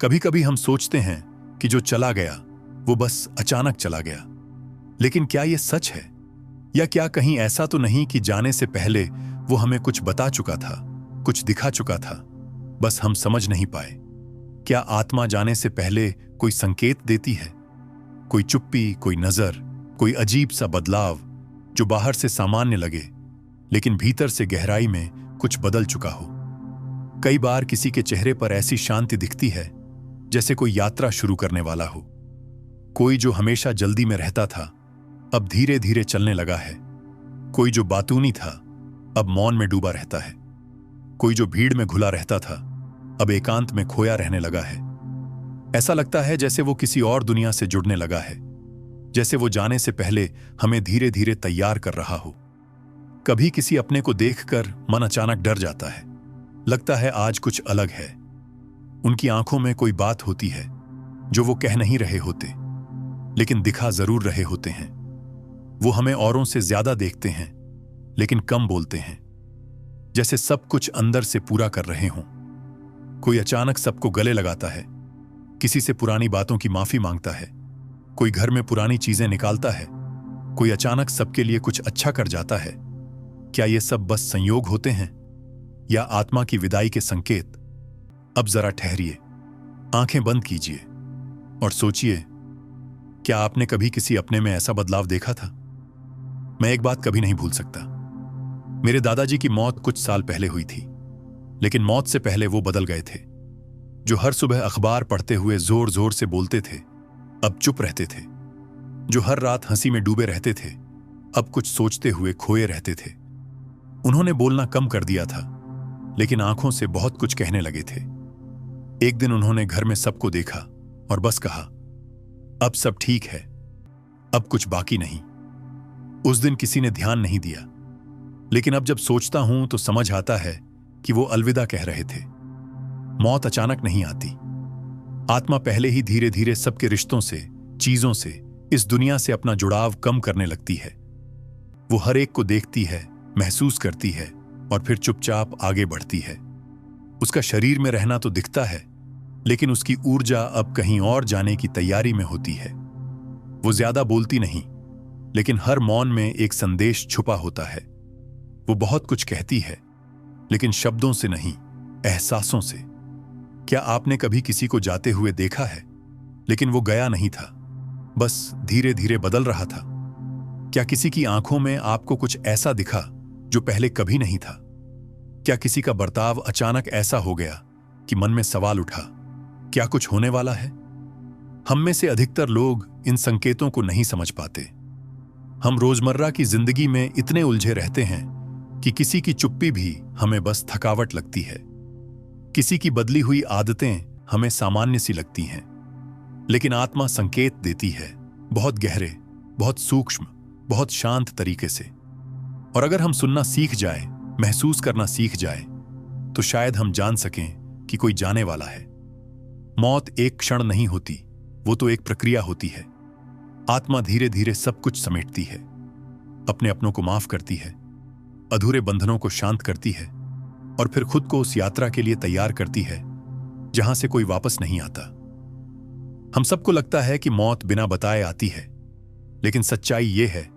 कभी कभी हम सोचते हैं कि जो चला गया वो बस अचानक चला गया, लेकिन क्या ये सच है? या क्या कहीं ऐसा तो नहीं कि जाने से पहले वो हमें कुछ बता चुका था, कुछ दिखा चुका था, बस हम समझ नहीं पाए? क्या आत्मा जाने से पहले कोई संकेत देती है? कोई चुप्पी, कोई नजर, कोई अजीब सा बदलाव जो बाहर से सामान्य लगे लेकिन भीतर से गहराई में कुछ बदल चुका हो। कई बार किसी के चेहरे पर ऐसी शांति दिखती है जैसे कोई यात्रा शुरू करने वाला हो। कोई जो हमेशा जल्दी में रहता था अब धीरे धीरे चलने लगा है। कोई जो बातूनी था अब मौन में डूबा रहता है। कोई जो भीड़ में घुला रहता था अब एकांत में खोया रहने लगा है। ऐसा लगता है जैसे वो किसी और दुनिया से जुड़ने लगा है, जैसे वो जाने से पहले हमें धीरे धीरे तैयार कर रहा हो। कभी किसी अपने को देखकर मन अचानक डर जाता है, लगता है आज कुछ अलग है। उनकी आंखों में कोई बात होती है जो वो कह नहीं रहे होते, लेकिन दिखा जरूर रहे होते हैं। वो हमें औरों से ज्यादा देखते हैं लेकिन कम बोलते हैं, जैसे सब कुछ अंदर से पूरा कर रहे हों। कोई अचानक सबको गले लगाता है, किसी से पुरानी बातों की माफी मांगता है, कोई घर में पुरानी चीजें निकालता है, कोई अचानक सबके लिए कुछ अच्छा कर जाता है। क्या ये सब बस संयोग होते हैं या आत्मा की विदाई के संकेत? अब जरा ठहरिए, आंखें बंद कीजिए और सोचिए, क्या आपने कभी किसी अपने में ऐसा बदलाव देखा था? मैं एक बात कभी नहीं भूल सकता। मेरे दादाजी की मौत कुछ साल पहले हुई थी, लेकिन मौत से पहले वो बदल गए थे। जो हर सुबह अखबार पढ़ते हुए जोर जोर से बोलते थे अब चुप रहते थे। जो हर रात हंसी में डूबे रहते थे अब कुछ सोचते हुए खोए रहते थे। उन्होंने बोलना कम कर दिया था, लेकिन आंखों से बहुत कुछ कहने लगे थे। एक दिन उन्होंने घर में सबको देखा और बस कहा, अब सब ठीक है, अब कुछ बाकी नहीं। उस दिन किसी ने ध्यान नहीं दिया, लेकिन अब जब सोचता हूं तो समझ आता है कि वो अलविदा कह रहे थे। मौत अचानक नहीं आती। आत्मा पहले ही धीरे धीरे सबके रिश्तों से, चीजों से, इस दुनिया से अपना जुड़ाव कम करने लगती है। वो हर एक को देखती है, महसूस करती है और फिर चुपचाप आगे बढ़ती है। उसका शरीर में रहना तो दिखता है, लेकिन उसकी ऊर्जा अब कहीं और जाने की तैयारी में होती है। वो ज्यादा बोलती नहीं, लेकिन हर मौन में एक संदेश छुपा होता है। वो बहुत कुछ कहती है, लेकिन शब्दों से नहीं, एहसासों से। क्या आपने कभी किसी को जाते हुए देखा है, लेकिन वो गया नहीं था, बस धीरे धीरे बदल रहा था? क्या किसी की आंखों में आपको कुछ ऐसा दिखा जो पहले कभी नहीं था? क्या किसी का बर्ताव अचानक ऐसा हो गया कि मन में सवाल उठा, क्या कुछ होने वाला है? हम में से अधिकतर लोग इन संकेतों को नहीं समझ पाते। हम रोजमर्रा की जिंदगी में इतने उलझे रहते हैं कि किसी की चुप्पी भी हमें बस थकावट लगती है। किसी की बदली हुई आदतें हमें सामान्य सी लगती हैं, लेकिन आत्मा संकेत देती है, बहुत गहरे, बहुत सूक्ष्म, बहुत शांत तरीके से। और अगर हम सुनना सीख जाए, महसूस करना सीख जाए, तो शायद हम जान सकें कि कोई जाने वाला है। मौत एक क्षण नहीं होती, वो तो एक प्रक्रिया होती है। आत्मा धीरे धीरे सब कुछ समेटती है, अपने अपनों को माफ करती है, अधूरे बंधनों को शांत करती है और फिर खुद को उस यात्रा के लिए तैयार करती है जहां से कोई वापस नहीं आता। हम सबको लगता है कि मौत बिना बताए आती है, लेकिन सच्चाई यह है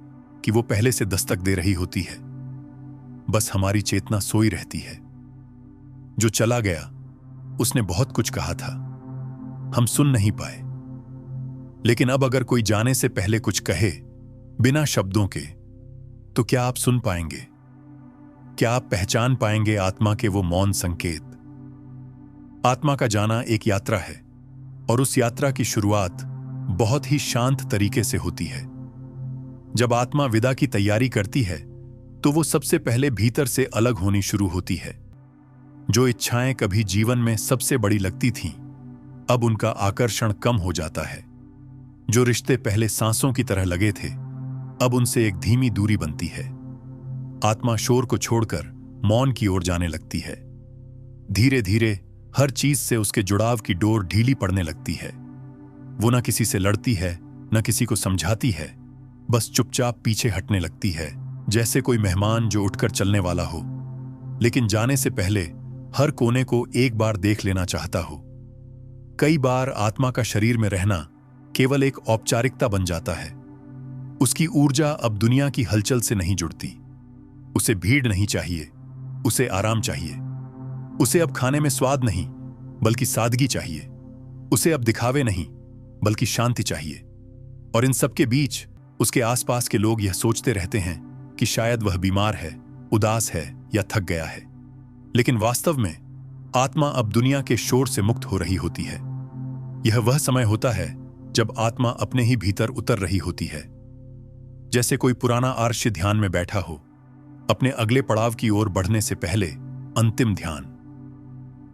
कि वो पहले से दस्तक दे रही होती है, बस हमारी चेतना सोई रहती है। जो चला गया उसने बहुत कुछ कहा था, हम सुन नहीं पाए। लेकिन अब अगर कोई जाने से पहले कुछ कहे बिना शब्दों के, तो क्या आप सुन पाएंगे? क्या आप पहचान पाएंगे आत्मा के वो मौन संकेत? आत्मा का जाना एक यात्रा है और उस यात्रा की शुरुआत बहुत ही शांत तरीके से होती है। जब आत्मा विदा की तैयारी करती है तो वो सबसे पहले भीतर से अलग होनी शुरू होती है। जो इच्छाएं कभी जीवन में सबसे बड़ी लगती थीं, अब उनका आकर्षण कम हो जाता है। जो रिश्ते पहले सांसों की तरह लगे थे, अब उनसे एक धीमी दूरी बनती है। आत्मा शोर को छोड़कर मौन की ओर जाने लगती है। धीरे धीरे हर चीज से उसके जुड़ाव की डोर ढीली पड़ने लगती है। वो न किसी से लड़ती है, न किसी को समझाती है, बस चुपचाप पीछे हटने लगती है, जैसे कोई मेहमान जो उठकर चलने वाला हो, लेकिन जाने से पहले हर कोने को एक बार देख लेना चाहता हो। कई बार आत्मा का शरीर में रहना केवल एक औपचारिकता बन जाता है। उसकी ऊर्जा अब दुनिया की हलचल से नहीं जुड़ती। उसे भीड़ नहीं चाहिए, उसे आराम चाहिए। उसे अब खाने में स्वाद नहीं बल्कि सादगी चाहिए। उसे अब दिखावे नहीं बल्कि शांति चाहिए। और इन सब के बीच उसके आसपास के लोग यह सोचते रहते हैं कि शायद वह बीमार है, उदास है या थक गया है। लेकिन वास्तव में आत्मा अब दुनिया के शोर से मुक्त हो रही होती है। यह वह समय होता है जब आत्मा अपने ही भीतर उतर रही होती है। जैसे कोई पुराना आर्ष ध्यान में बैठा हो, अपने अगले पड़ाव की ओर बढ़ने से पहले अंतिम ध्यान।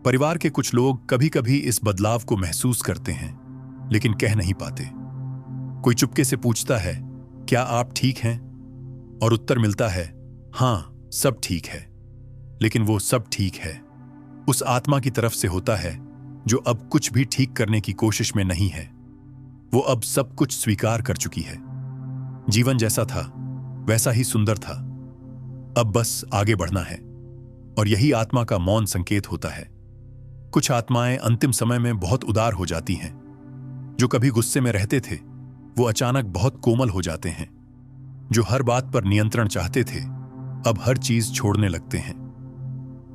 परिवार के कुछ लोग कभी कभी इस बदलाव को महसूस करते हैं लेकिन कह नहीं पाते। कोई चुपके से पूछता है, क्या आप ठीक हैं? और उत्तर मिलता है, हां, सब ठीक है। लेकिन वो सब ठीक है उस आत्मा की तरफ से होता है जो अब कुछ भी ठीक करने की कोशिश में नहीं है। वो अब सब कुछ स्वीकार कर चुकी है। जीवन जैसा था वैसा ही सुंदर था, अब बस आगे बढ़ना है। और यही आत्मा का मौन संकेत होता है। कुछ आत्माएं अंतिम समय में बहुत उदार हो जाती हैं। जो कभी गुस्से में रहते थे वो अचानक बहुत कोमल हो जाते हैं। जो हर बात पर नियंत्रण चाहते थे अब हर चीज छोड़ने लगते हैं।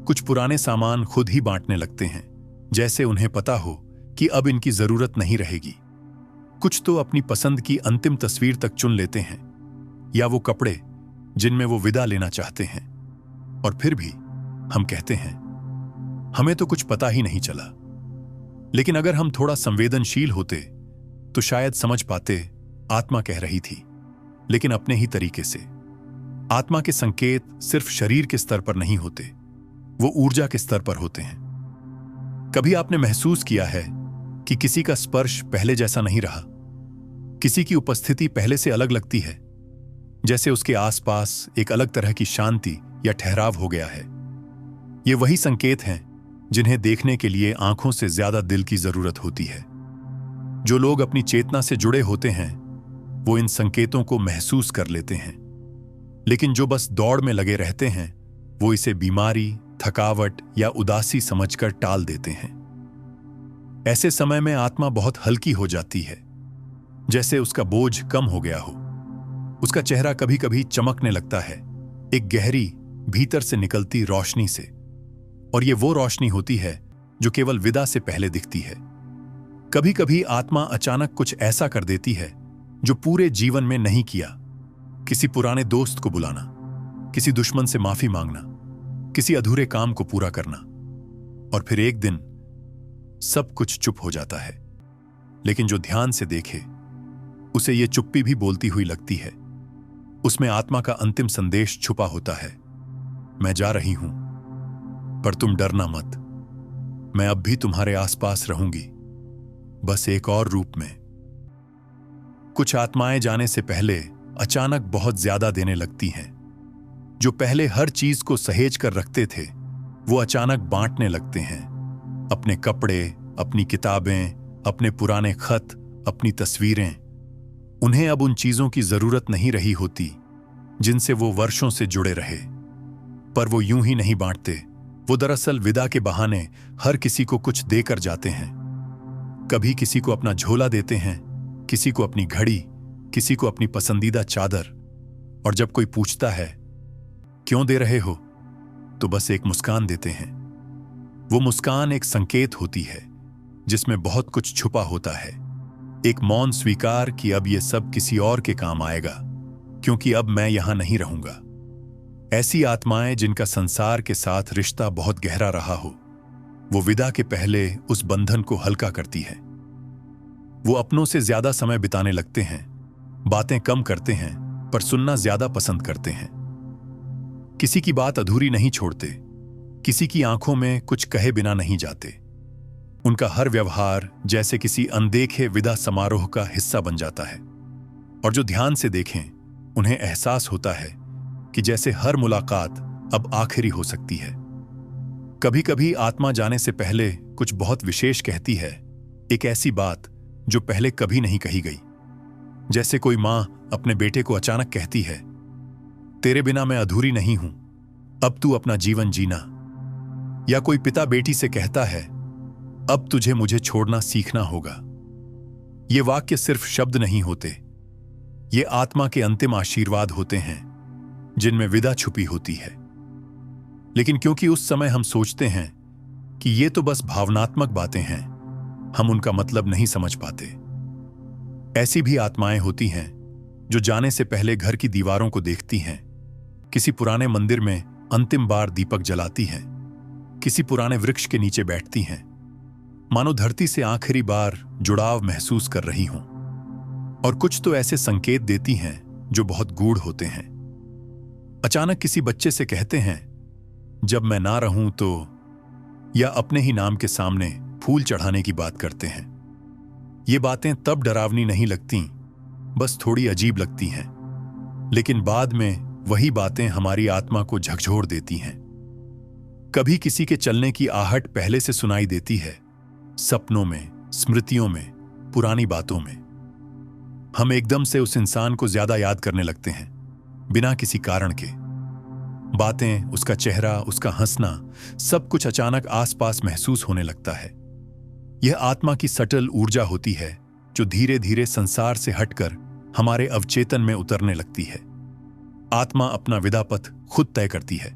कुछ पुराने सामान खुद ही बांटने लगते हैं, जैसे उन्हें पता हो कि अब इनकी जरूरत नहीं रहेगी। कुछ तो अपनी पसंद की अंतिम तस्वीर तक चुन लेते हैं, या वो कपड़े जिनमें वो विदा लेना चाहते हैं। और फिर भी हम कहते हैं, हमें तो कुछ पता ही नहीं चला। लेकिन अगर हम थोड़ा संवेदनशील होते तो शायद समझ पाते, आत्मा कह रही थी, लेकिन अपने ही तरीके से। आत्मा के संकेत सिर्फ शरीर के स्तर पर नहीं होते, वो ऊर्जा के स्तर पर होते हैं। कभी आपने महसूस किया है कि किसी का स्पर्श पहले जैसा नहीं रहा? किसी की उपस्थिति पहले से अलग लगती है, जैसे उसके आसपास एक अलग तरह की शांति या ठहराव हो गया है। ये वही संकेत हैं जिन्हें देखने के लिए आंखों से ज्यादा दिल की जरूरत होती है। जो लोग अपनी चेतना से जुड़े होते हैं वो इन संकेतों को महसूस कर लेते हैं। लेकिन जो बस दौड़ में लगे रहते हैं वो इसे बीमारी, थकावट या उदासी समझकर टाल देते हैं। ऐसे समय में आत्मा बहुत हल्की हो जाती है, जैसे उसका बोझ कम हो गया हो। उसका चेहरा कभी कभी चमकने लगता है, एक गहरी भीतर से निकलती रोशनी से। और ये वो रोशनी होती है जो केवल विदा से पहले दिखती है। कभी कभी आत्मा अचानक कुछ ऐसा कर देती है जो पूरे जीवन में नहीं किया। किसी पुराने दोस्त को बुलाना, किसी दुश्मन से माफी मांगना, किसी अधूरे काम को पूरा करना। और फिर एक दिन सब कुछ चुप हो जाता है। लेकिन जो ध्यान से देखे उसे ये चुप्पी भी बोलती हुई लगती है। उसमें आत्मा का अंतिम संदेश छुपा होता है, मैं जा रही हूं, पर तुम डरना मत। मैं अब भी तुम्हारे आसपास रहूंगी, बस एक और रूप में। कुछ आत्माएं जाने से पहले अचानक बहुत ज्यादा देने लगती हैं। जो पहले हर चीज को सहेज कर रखते थे वो अचानक बांटने लगते हैं। अपने कपड़े, अपनी किताबें, अपने पुराने खत, अपनी तस्वीरें। उन्हें अब उन चीजों की जरूरत नहीं रही होती जिनसे वो वर्षों से जुड़े रहे। पर वो यूं ही नहीं बांटते, वो दरअसल विदा के बहाने हर किसी को कुछ देकर जाते हैं। कभी किसी को अपना झोला देते हैं, किसी को अपनी घड़ी, किसी को अपनी पसंदीदा चादर। और जब कोई पूछता है क्यों दे रहे हो, तो बस एक मुस्कान देते हैं। वो मुस्कान एक संकेत होती है जिसमें बहुत कुछ छुपा होता है। एक मौन स्वीकार कि अब ये सब किसी और के काम आएगा, क्योंकि अब मैं यहां नहीं रहूंगा। ऐसी आत्माएं जिनका संसार के साथ रिश्ता बहुत गहरा रहा हो, वो विदा के पहले उस बंधन को हल्का करती है। वो अपनों से ज्यादा समय बिताने लगते हैं, बातें कम करते हैं, पर सुनना ज्यादा पसंद करते हैं। किसी की बात अधूरी नहीं छोड़ते, किसी की आंखों में कुछ कहे बिना नहीं जाते। उनका हर व्यवहार जैसे किसी अनदेखे विदा समारोह का हिस्सा बन जाता है। और जो ध्यान से देखें उन्हें एहसास होता है कि जैसे हर मुलाकात अब आखिरी हो सकती है। कभी कभी आत्मा जाने से पहले कुछ बहुत विशेष कहती है, एक ऐसी बात जो पहले कभी नहीं कही गई। जैसे कोई मां अपने बेटे को अचानक कहती है, तेरे बिना मैं अधूरी नहीं हूं, अब तू अपना जीवन जीना। या कोई पिता बेटी से कहता है, अब तुझे मुझे छोड़ना सीखना होगा। ये वाक्य सिर्फ शब्द नहीं होते, ये आत्मा के अंतिम आशीर्वाद होते हैं जिनमें विदा छुपी होती है। लेकिन क्योंकि उस समय हम सोचते हैं कि ये तो बस भावनात्मक बातें हैं, हम उनका मतलब नहीं समझ पाते। ऐसी भी आत्माएं होती हैं जो जाने से पहले घर की दीवारों को देखती हैं, किसी पुराने मंदिर में अंतिम बार दीपक जलाती हैं, किसी पुराने वृक्ष के नीचे बैठती हैं, मानो धरती से आखिरी बार जुड़ाव महसूस कर रही हों। और कुछ तो ऐसे संकेत देती हैं जो बहुत गूढ़ होते हैं। अचानक किसी बच्चे से कहते हैं, जब मैं ना रहूं तो, या अपने ही नाम के सामने फूल चढ़ाने की बात करते हैं। ये बातें तब डरावनी नहीं लगती, बस थोड़ी अजीब लगती हैं, लेकिन बाद में वही बातें हमारी आत्मा को झकझोर देती हैं। कभी किसी के चलने की आहट पहले से सुनाई देती है, सपनों में, स्मृतियों में, पुरानी बातों में। हम एकदम से उस इंसान को ज्यादा याद करने लगते हैं, बिना किसी कारण के। बातें, उसका चेहरा, उसका हंसना, सब कुछ अचानक आसपास महसूस होने लगता है। यह आत्मा की सटल ऊर्जा होती है जो धीरे धीरे संसार से हटकर हमारे अवचेतन में उतरने लगती है। आत्मा अपना विदा पथ खुद तय करती है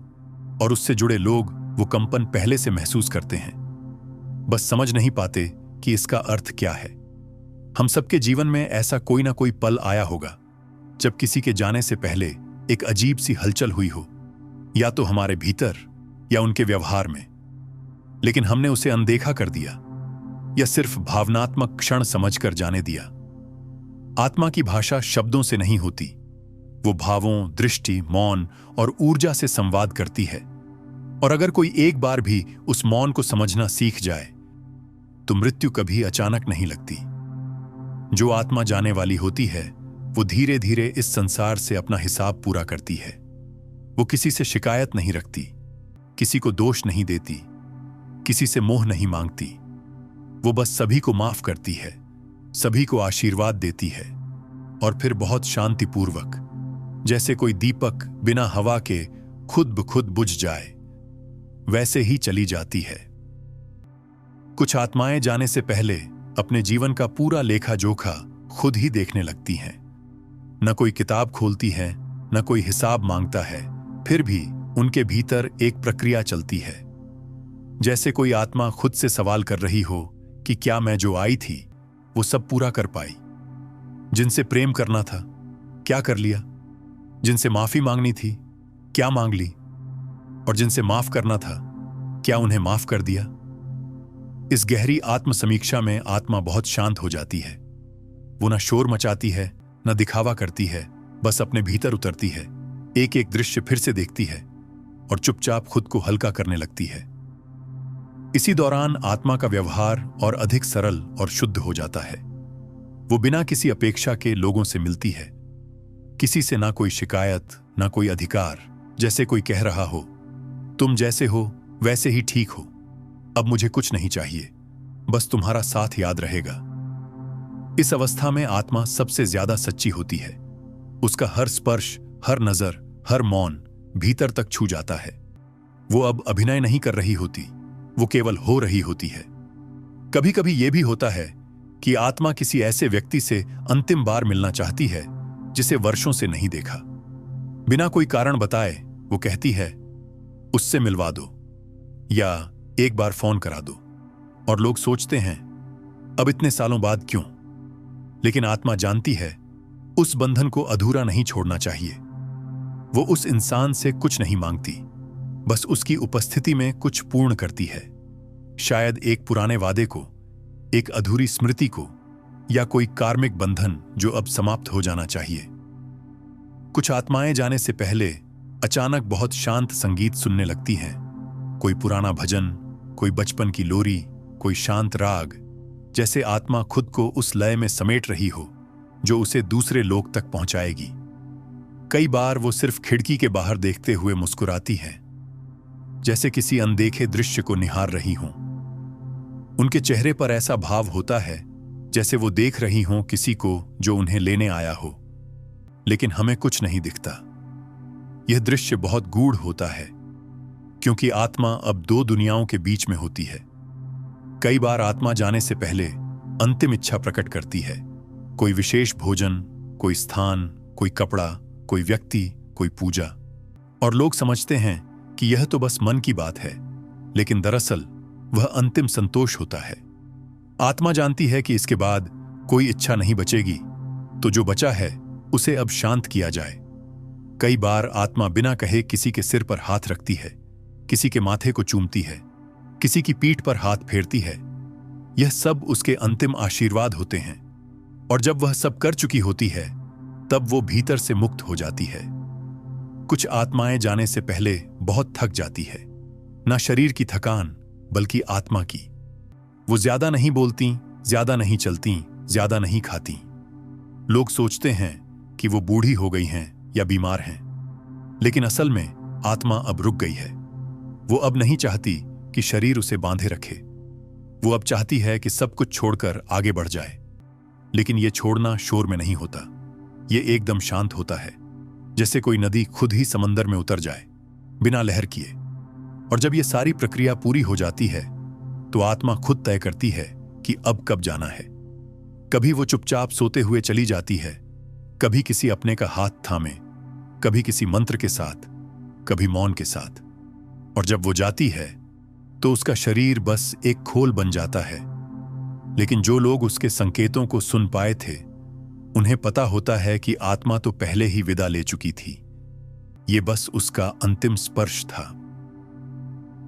और उससे जुड़े लोग वो कंपन पहले से महसूस करते हैं, बस समझ नहीं पाते कि इसका अर्थ क्या है। हम सबके जीवन में ऐसा कोई ना कोई पल आया होगा जब किसी के जाने से पहले एक अजीब सी हलचल हुई हो, या तो हमारे भीतर या उनके व्यवहार में, लेकिन हमने उसे अनदेखा कर दिया या सिर्फ भावनात्मक क्षण समझकर जाने दिया। आत्मा की भाषा शब्दों से नहीं होती, वो भावों, दृष्टि, मौन और ऊर्जा से संवाद करती है। और अगर कोई एक बार भी उस मौन को समझना सीख जाए तो मृत्यु कभी अचानक नहीं लगती। जो आत्मा जाने वाली होती है वो धीरे धीरे इस संसार से अपना हिसाब पूरा करती है। वो किसी से शिकायत नहीं रखती, किसी को दोष नहीं देती, किसी से मोह नहीं मांगती। वो बस सभी को माफ करती है, सभी को आशीर्वाद देती है और फिर बहुत शांतिपूर्वक, जैसे कोई दीपक बिना हवा के खुद ब खुद बुझ जाए, वैसे ही चली जाती है। कुछ आत्माएं जाने से पहले अपने जीवन का पूरा लेखा जोखा खुद ही देखने लगती हैं। न कोई किताब खोलती है, न कोई हिसाब मांगता है, फिर भी उनके भीतर एक प्रक्रिया चलती है। जैसे कोई आत्मा खुद से सवाल कर रही हो कि क्या मैं जो आई थी वो सब पूरा कर पाई? जिनसे प्रेम करना था, क्या कर लिया? जिनसे माफी मांगनी थी, क्या मांग ली? और जिनसे माफ करना था, क्या उन्हें माफ कर दिया? इस गहरी आत्म समीक्षा में आत्मा बहुत शांत हो जाती है। वो न शोर मचाती है, न दिखावा करती है, बस अपने भीतर उतरती है, एक एक दृश्य फिर से देखती है और चुपचाप खुद को हल्का करने लगती है। इसी दौरान आत्मा का व्यवहार और अधिक सरल और शुद्ध हो जाता है। वो बिना किसी अपेक्षा के लोगों से मिलती है, किसी से ना कोई शिकायत, ना कोई अधिकार। जैसे कोई कह रहा हो, तुम जैसे हो वैसे ही ठीक हो, अब मुझे कुछ नहीं चाहिए, बस तुम्हारा साथ याद रहेगा। इस अवस्था में आत्मा सबसे ज्यादा सच्ची होती है। उसका हर स्पर्श, हर नजर, हर मौन भीतर तक छू जाता है। वो अब अभिनय नहीं कर रही होती, वो केवल हो रही होती है। कभी कभी यह भी होता है कि आत्मा किसी ऐसे व्यक्ति से अंतिम बार मिलना चाहती है जिसे वर्षों से नहीं देखा। बिना कोई कारण बताए वो कहती है, उससे मिलवा दो या एक बार फोन करा दो। और लोग सोचते हैं, अब इतने सालों बाद क्यों? लेकिन आत्मा जानती है उस बंधन को अधूरा नहीं छोड़ना चाहिए। वो उस इंसान से कुछ नहीं मांगती, बस उसकी उपस्थिति में कुछ पूर्ण करती है। शायद एक पुराने वादे को, एक अधूरी स्मृति को, या कोई कार्मिक बंधन जो अब समाप्त हो जाना चाहिए। कुछ आत्माएं जाने से पहले अचानक बहुत शांत संगीत सुनने लगती हैं। कोई पुराना भजन, कोई बचपन की लोरी, कोई शांत राग, जैसे आत्मा खुद को उस लय में समेट रही हो जो उसे दूसरे लोक तक पहुंचाएगी। कई बार वो सिर्फ खिड़की के बाहर देखते हुए मुस्कुराती हैं, जैसे किसी अनदेखे दृश्य को निहार रही हों। उनके चेहरे पर ऐसा भाव होता है जैसे वो देख रही हों किसी को जो उन्हें लेने आया हो, लेकिन हमें कुछ नहीं दिखता। यह दृश्य बहुत गूढ़ होता है, क्योंकि आत्मा अब दो दुनियाओं के बीच में होती है। कई बार आत्मा जाने से पहले अंतिम इच्छा प्रकट करती है। कोई विशेष भोजन, कोई स्थान, कोई कपड़ा, कोई व्यक्ति, कोई पूजा। और लोग समझते हैं कि यह तो बस मन की बात है, लेकिन दरअसल वह अंतिम संतोष होता है। आत्मा जानती है कि इसके बाद कोई इच्छा नहीं बचेगी, तो जो बचा है उसे अब शांत किया जाए। कई बार आत्मा बिना कहे किसी के सिर पर हाथ रखती है, किसी के माथे को चूमती है, किसी की पीठ पर हाथ फेरती है। यह सब उसके अंतिम आशीर्वाद होते हैं। और जब वह सब कर चुकी होती है, तब वो भीतर से मुक्त हो जाती है। कुछ आत्माएं जाने से पहले बहुत थक जाती है, ना शरीर की थकान बल्कि आत्मा की। वो ज्यादा नहीं बोलती, ज्यादा नहीं चलती, ज्यादा नहीं खाती। लोग सोचते हैं कि वो बूढ़ी हो गई हैं या बीमार हैं, लेकिन असल में आत्मा अब रुक गई है। वो अब नहीं चाहती कि शरीर उसे बांधे रखे। वो अब चाहती है कि सब कुछ छोड़कर आगे बढ़ जाए। लेकिन ये छोड़ना शोर में नहीं होता, ये एकदम शांत होता है, जैसे कोई नदी खुद ही समंदर में उतर जाए बिना लहर किए। और जब ये सारी प्रक्रिया पूरी हो जाती है, तो आत्मा खुद तय करती है कि अब कब जाना है। कभी वो चुपचाप सोते हुए चली जाती है, कभी किसी अपने का हाथ थामे, कभी किसी मंत्र के साथ, कभी मौन के साथ। और जब वो जाती है तो उसका शरीर बस एक खोल बन जाता है। लेकिन जो लोग उसके संकेतों को सुन पाए थे, उन्हें पता होता है कि आत्मा तो पहले ही विदा ले चुकी थी। ये बस उसका अंतिम स्पर्श था।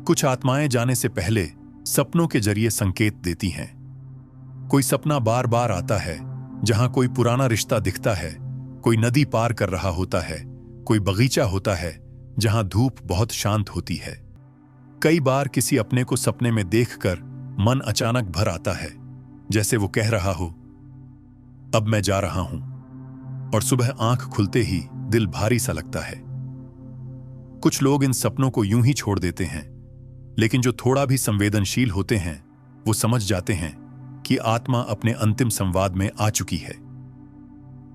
कुछ आत्माएं जाने से पहले सपनों के जरिए संकेत देती हैं। कोई सपना बार बार आता है, जहां कोई पुराना रिश्ता दिखता है, कोई नदी पार कर रहा होता है, कोई बगीचा होता है जहां धूप बहुत शांत होती है। कई बार किसी अपने को सपने में देखकर मन अचानक भर आता है, जैसे वो कह रहा हो, अब मैं जा रहा हूं। और सुबह आंख खुलते ही दिल भारी सा लगता है। कुछ लोग इन सपनों को यूं ही छोड़ देते हैं, लेकिन जो थोड़ा भी संवेदनशील होते हैं, वो समझ जाते हैं कि आत्मा अपने अंतिम संवाद में आ चुकी है।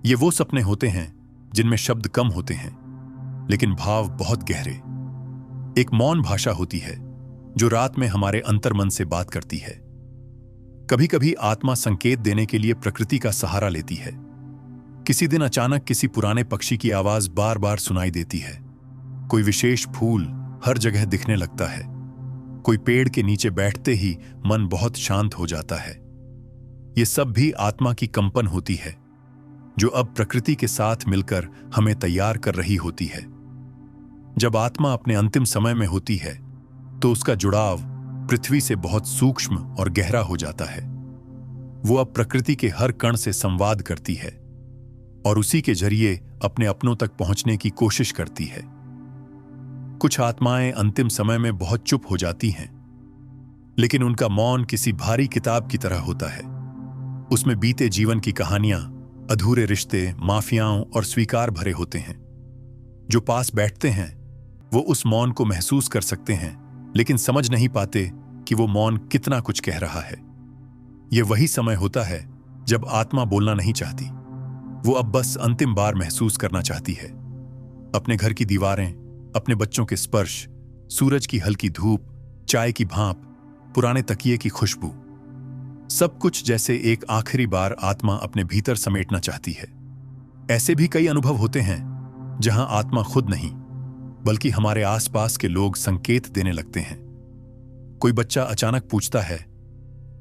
ये वो सपने होते हैं जिनमें शब्द कम होते हैं, लेकिन भाव बहुत गहरे। एक मौन भाषा होती है जो रात में हमारे अंतर्मन से बात करती है। कभी कभी आत्मा संकेत देने के लिए प्रकृति का सहारा लेती है। किसी दिन अचानक किसी पुराने पक्षी की आवाज बार बार सुनाई देती है। कोई विशेष फूल हर जगह दिखने लगता है। कोई पेड़ के नीचे बैठते ही मन बहुत शांत हो जाता है। ये सब भी आत्मा की कंपन होती है, जो अब प्रकृति के साथ मिलकर हमें तैयार कर रही होती है। जब आत्मा अपने अंतिम समय में होती है, तो उसका जुड़ाव पृथ्वी से बहुत सूक्ष्म और गहरा हो जाता है। वो अब प्रकृति के हर कण से संवाद करती है और उसी के जरिए अपने अपनों तक पहुंचने की कोशिश करती है। कुछ आत्माएं अंतिम समय में बहुत चुप हो जाती हैं, लेकिन उनका मौन किसी भारी किताब की तरह होता है। उसमें बीते जीवन की कहानियां, अधूरे रिश्ते, माफियाओं और स्वीकार भरे होते हैं। जो पास बैठते हैं वो उस मौन को महसूस कर सकते हैं, लेकिन समझ नहीं पाते कि वो मौन कितना कुछ कह रहा है। यह वही समय होता है जब आत्मा बोलना नहीं चाहती। वो अब बस अंतिम बार महसूस करना चाहती है। अपने घर की दीवारें, अपने बच्चों के स्पर्श, सूरज की हल्की धूप, चाय की भाप, पुराने तकिए की खुशबू, सब कुछ जैसे एक आखिरी बार आत्मा अपने भीतर समेटना चाहती है। ऐसे भी कई अनुभव होते हैं जहां आत्मा खुद नहीं, बल्कि हमारे आसपास के लोग संकेत देने लगते हैं। कोई बच्चा अचानक पूछता है,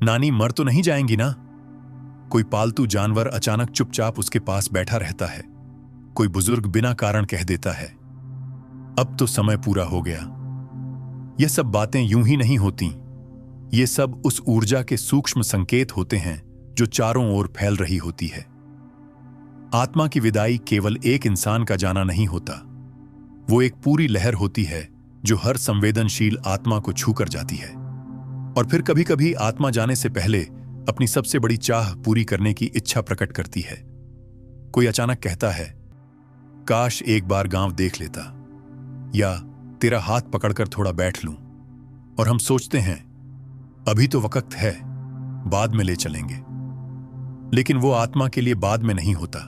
नानी मर तो नहीं जाएंगी ना? कोई पालतू जानवर अचानक चुपचाप उसके पास बैठा रहता है। कोई बुजुर्ग बिना कारण कह देता है, अब तो समय पूरा हो गया। यह सब बातें यूं ही नहीं होती। ये सब उस ऊर्जा के सूक्ष्म संकेत होते हैं जो चारों ओर फैल रही होती है। आत्मा की विदाई केवल एक इंसान का जाना नहीं होता। वो एक पूरी लहर होती है जो हर संवेदनशील आत्मा को छू कर जाती है। और फिर कभी कभी आत्मा जाने से पहले अपनी सबसे बड़ी चाह पूरी करने की इच्छा प्रकट करती है। कोई अचानक कहता है, काश एक बार गांव देख लेता, या तेरा हाथ पकड़कर थोड़ा बैठ लूं। और हम सोचते हैं, अभी तो वक्त है, बाद में ले चलेंगे। लेकिन वो आत्मा के लिए बाद में नहीं होता।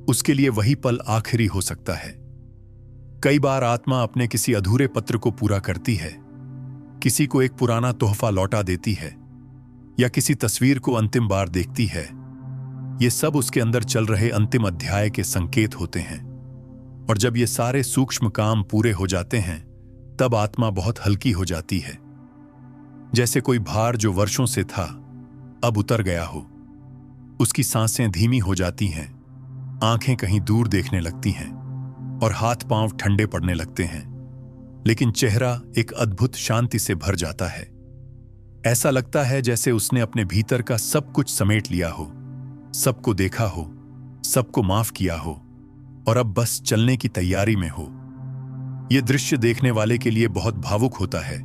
उसके लिए वही पल आखिरी हो सकता है। कई बार आत्मा अपने किसी अधूरे पत्र को पूरा करती है, किसी को एक पुराना तोहफा लौटा देती है, या किसी तस्वीर को अंतिम बार देखती है, ये सब उसके अंदर चल रहे अंतिम अध्याय के संकेत होते हैं। और जब ये सारे सूक्ष्म काम पूरे हो जाते हैं, तब आत्मा बहुत हल्की हो जाती है। जैसे कोई भार जो वर्षों से था अब उतर गया हो। उसकी सांसें धीमी हो जाती हैं, आंखें कहीं दूर देखने लगती हैं और हाथ पांव ठंडे पड़ने लगते हैं, लेकिन चेहरा एक अद्भुत शांति से भर जाता है। ऐसा लगता है जैसे उसने अपने भीतर का सब कुछ समेट लिया हो, सबको देखा हो, सबको माफ किया हो और अब बस चलने की तैयारी में हो। यह दृश्य देखने वाले के लिए बहुत भावुक होता है,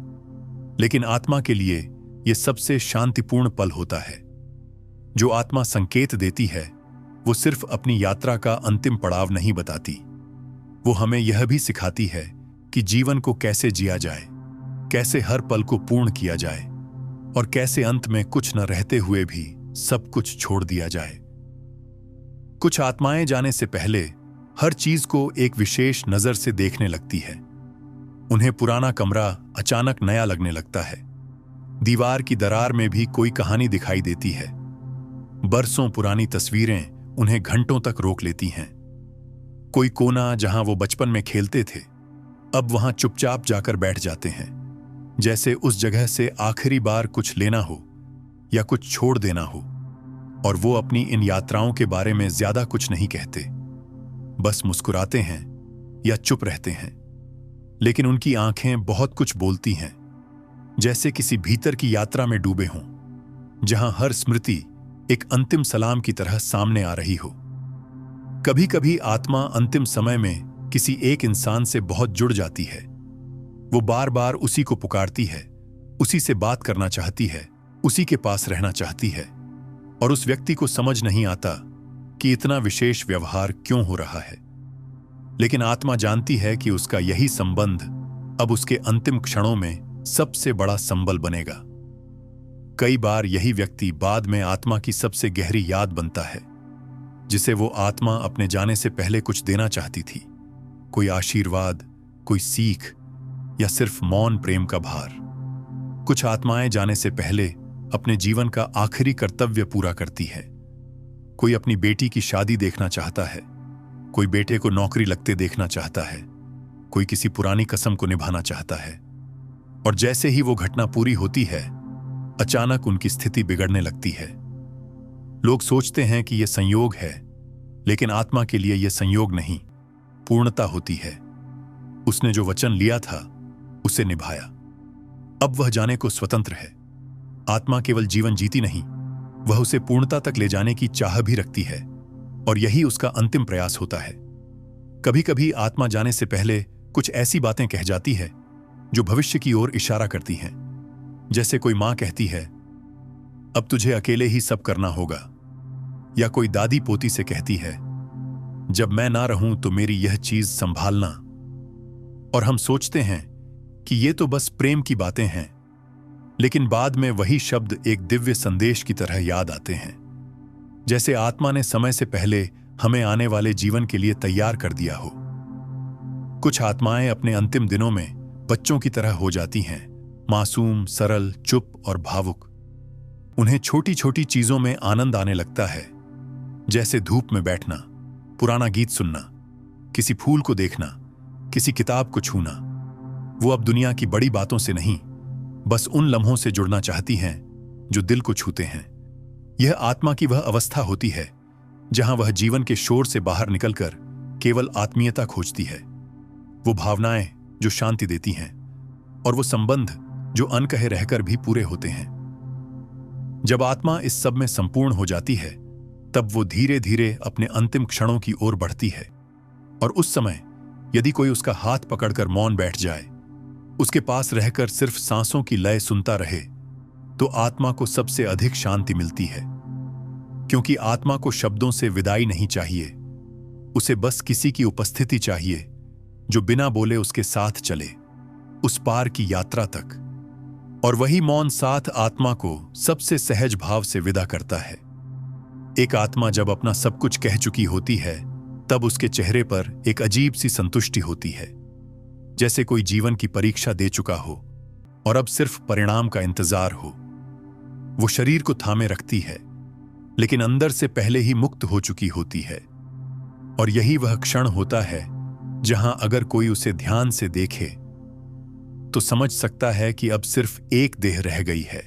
लेकिन आत्मा के लिए यह सबसे शांतिपूर्ण पल होता है। जो आत्मा संकेत देती है वो सिर्फ अपनी यात्रा का अंतिम पड़ाव नहीं बताती, वो हमें यह भी सिखाती है कि जीवन को कैसे जिया जाए, कैसे हर पल को पूर्ण किया जाए और कैसे अंत में कुछ न रहते हुए भी सब कुछ छोड़ दिया जाए। कुछ आत्माएं जाने से पहले हर चीज को एक विशेष नजर से देखने लगती है। उन्हें पुराना कमरा अचानक नया लगने लगता है। दीवार की दरार में भी कोई कहानी दिखाई देती है। बरसों पुरानी तस्वीरें उन्हें घंटों तक रोक लेती हैं। कोई कोना जहां वो बचपन में खेलते थे, अब वहां चुपचाप जाकर बैठ जाते हैं, जैसे उस जगह से आखिरी बार कुछ लेना हो या कुछ छोड़ देना हो। और वो अपनी इन यात्राओं के बारे में ज्यादा कुछ नहीं कहते, बस मुस्कुराते हैं या चुप रहते हैं, लेकिन उनकी आंखें बहुत कुछ बोलती हैं, जैसे किसी भीतर की यात्रा में डूबे हों, जहां हर स्मृति एक अंतिम सलाम की तरह सामने आ रही हो। कभी कभी आत्मा अंतिम समय में किसी एक इंसान से बहुत जुड़ जाती है। वो बार बार उसी को पुकारती है, उसी से बात करना चाहती है, उसी के पास रहना चाहती है, और उस व्यक्ति को समझ नहीं आता कि इतना विशेष व्यवहार क्यों हो रहा है। लेकिन आत्मा जानती है कि उसका यही संबंध अब उसके अंतिम क्षणों में सबसे बड़ा संबल बनेगा। कई बार यही व्यक्ति बाद में आत्मा की सबसे गहरी याद बनता है, जिसे वो आत्मा अपने जाने से पहले कुछ देना चाहती थी। कोई आशीर्वाद, कोई सीख या सिर्फ मौन प्रेम का भार। कुछ आत्माएं जाने से पहले अपने जीवन का आखिरी कर्तव्य पूरा करती है। कोई अपनी बेटी की शादी देखना चाहता है, कोई बेटे को नौकरी लगते देखना चाहता है, कोई किसी पुरानी कसम को निभाना चाहता है। और जैसे ही वो घटना पूरी होती है, अचानक उनकी स्थिति बिगड़ने लगती है। लोग सोचते हैं कि यह संयोग है, लेकिन आत्मा के लिए यह संयोग नहीं, पूर्णता होती है। उसने जो वचन लिया था उसे निभाया। अब वह जाने को स्वतंत्र है। आत्मा केवल जीवन जीती नहीं, वह उसे पूर्णता तक ले जाने की चाह भी रखती है, और यही उसका अंतिम प्रयास होता है। कभी कभी आत्मा जाने से पहले कुछ ऐसी बातें कह जाती है जो भविष्य की ओर इशारा करती हैं। जैसे कोई मां कहती है, अब तुझे अकेले ही सब करना होगा, या कोई दादी पोती से कहती है, जब मैं ना रहूं तो मेरी यह चीज संभालना। और हम सोचते हैं कि ये तो बस प्रेम की बातें हैं, लेकिन बाद में वही शब्द एक दिव्य संदेश की तरह याद आते हैं, जैसे आत्मा ने समय से पहले हमें आने वाले जीवन के लिए तैयार कर दिया हो। कुछ आत्माएं अपने अंतिम दिनों में बच्चों की तरह हो जाती हैं, मासूम, सरल, चुप और भावुक। उन्हें छोटी छोटी चीजों में आनंद आने लगता है, जैसे धूप में बैठना, पुराना गीत सुनना, किसी फूल को देखना, किसी किताब को छूना। वो अब दुनिया की बड़ी बातों से नहीं, बस उन लम्हों से जुड़ना चाहती हैं जो दिल को छूते हैं। यह आत्मा की वह अवस्था होती है जहां वह जीवन के शोर से बाहर निकलकर केवल आत्मीयता खोजती है। वो भावनाएं जो शांति देती हैं, और वो संबंध जो अनकहे रहकर भी पूरे होते हैं। जब आत्मा इस सब में संपूर्ण हो जाती है, तब वो धीरे धीरे अपने अंतिम क्षणों की ओर बढ़ती है। और उस समय यदि कोई उसका हाथ पकड़कर मौन बैठ जाए, उसके पास रहकर सिर्फ सांसों की लय सुनता रहे, तो आत्मा को सबसे अधिक शांति मिलती है। क्योंकि आत्मा को शब्दों से विदाई नहीं चाहिए, उसे बस किसी की उपस्थिति चाहिए जो बिना बोले उसके साथ चले, उस पार की यात्रा तक। और वही मौन साथ आत्मा को सबसे सहज भाव से विदा करता है। एक आत्मा जब अपना सब कुछ कह चुकी होती है, तब उसके चेहरे पर एक अजीब सी संतुष्टि होती है, जैसे कोई जीवन की परीक्षा दे चुका हो और अब सिर्फ परिणाम का इंतजार हो। वो शरीर को थामे रखती है, लेकिन अंदर से पहले ही मुक्त हो चुकी होती है। और यही वह क्षण होता है जहां अगर कोई उसे ध्यान से देखे तो समझ सकता है कि अब सिर्फ एक देह रह गई है।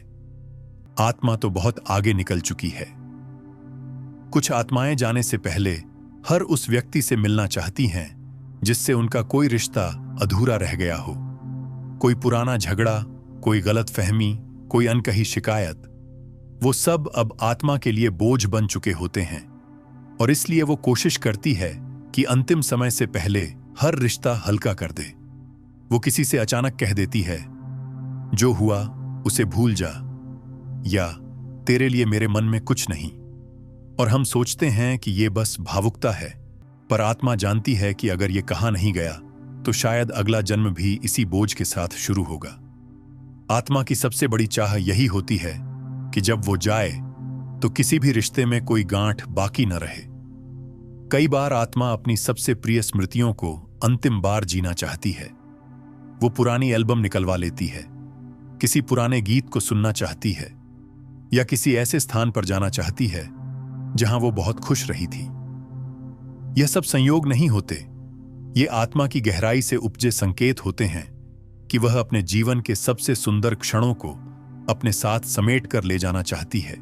आत्मा तो बहुत आगे निकल चुकी है। कुछ आत्माएं जाने से पहले हर उस व्यक्ति से मिलना चाहती हैं जिससे उनका कोई रिश्ता अधूरा रह गया हो। कोई पुराना झगड़ा, कोई गलतफहमी, कोई अनकही शिकायत, वो सब अब आत्मा के लिए बोझ बन चुके होते हैं और इसलिए वो कोशिश करती है कि अंतिम समय से पहले हर रिश्ता हल्का कर दे। वो किसी से अचानक कह देती है, जो हुआ उसे भूल जा, या तेरे लिए मेरे मन में कुछ नहीं। और हम सोचते हैं कि ये बस भावुकता है, पर आत्मा जानती है कि अगर ये कहा नहीं गया तो शायद अगला जन्म भी इसी बोझ के साथ शुरू होगा। आत्मा की सबसे बड़ी चाह यही होती है कि जब वो जाए तो किसी भी रिश्ते में कोई गांठ बाकी न रहे। कई बार आत्मा अपनी सबसे प्रिय स्मृतियों को अंतिम बार जीना चाहती है। वो पुरानी एल्बम निकलवा लेती है, किसी पुराने गीत को सुनना चाहती है, या किसी ऐसे स्थान पर जाना चाहती है जहां वो बहुत खुश रही थी। यह सब संयोग नहीं होते, ये आत्मा की गहराई से उपजे संकेत होते हैं कि वह अपने जीवन के सबसे सुंदर क्षणों को अपने साथ समेट कर ले जाना चाहती है।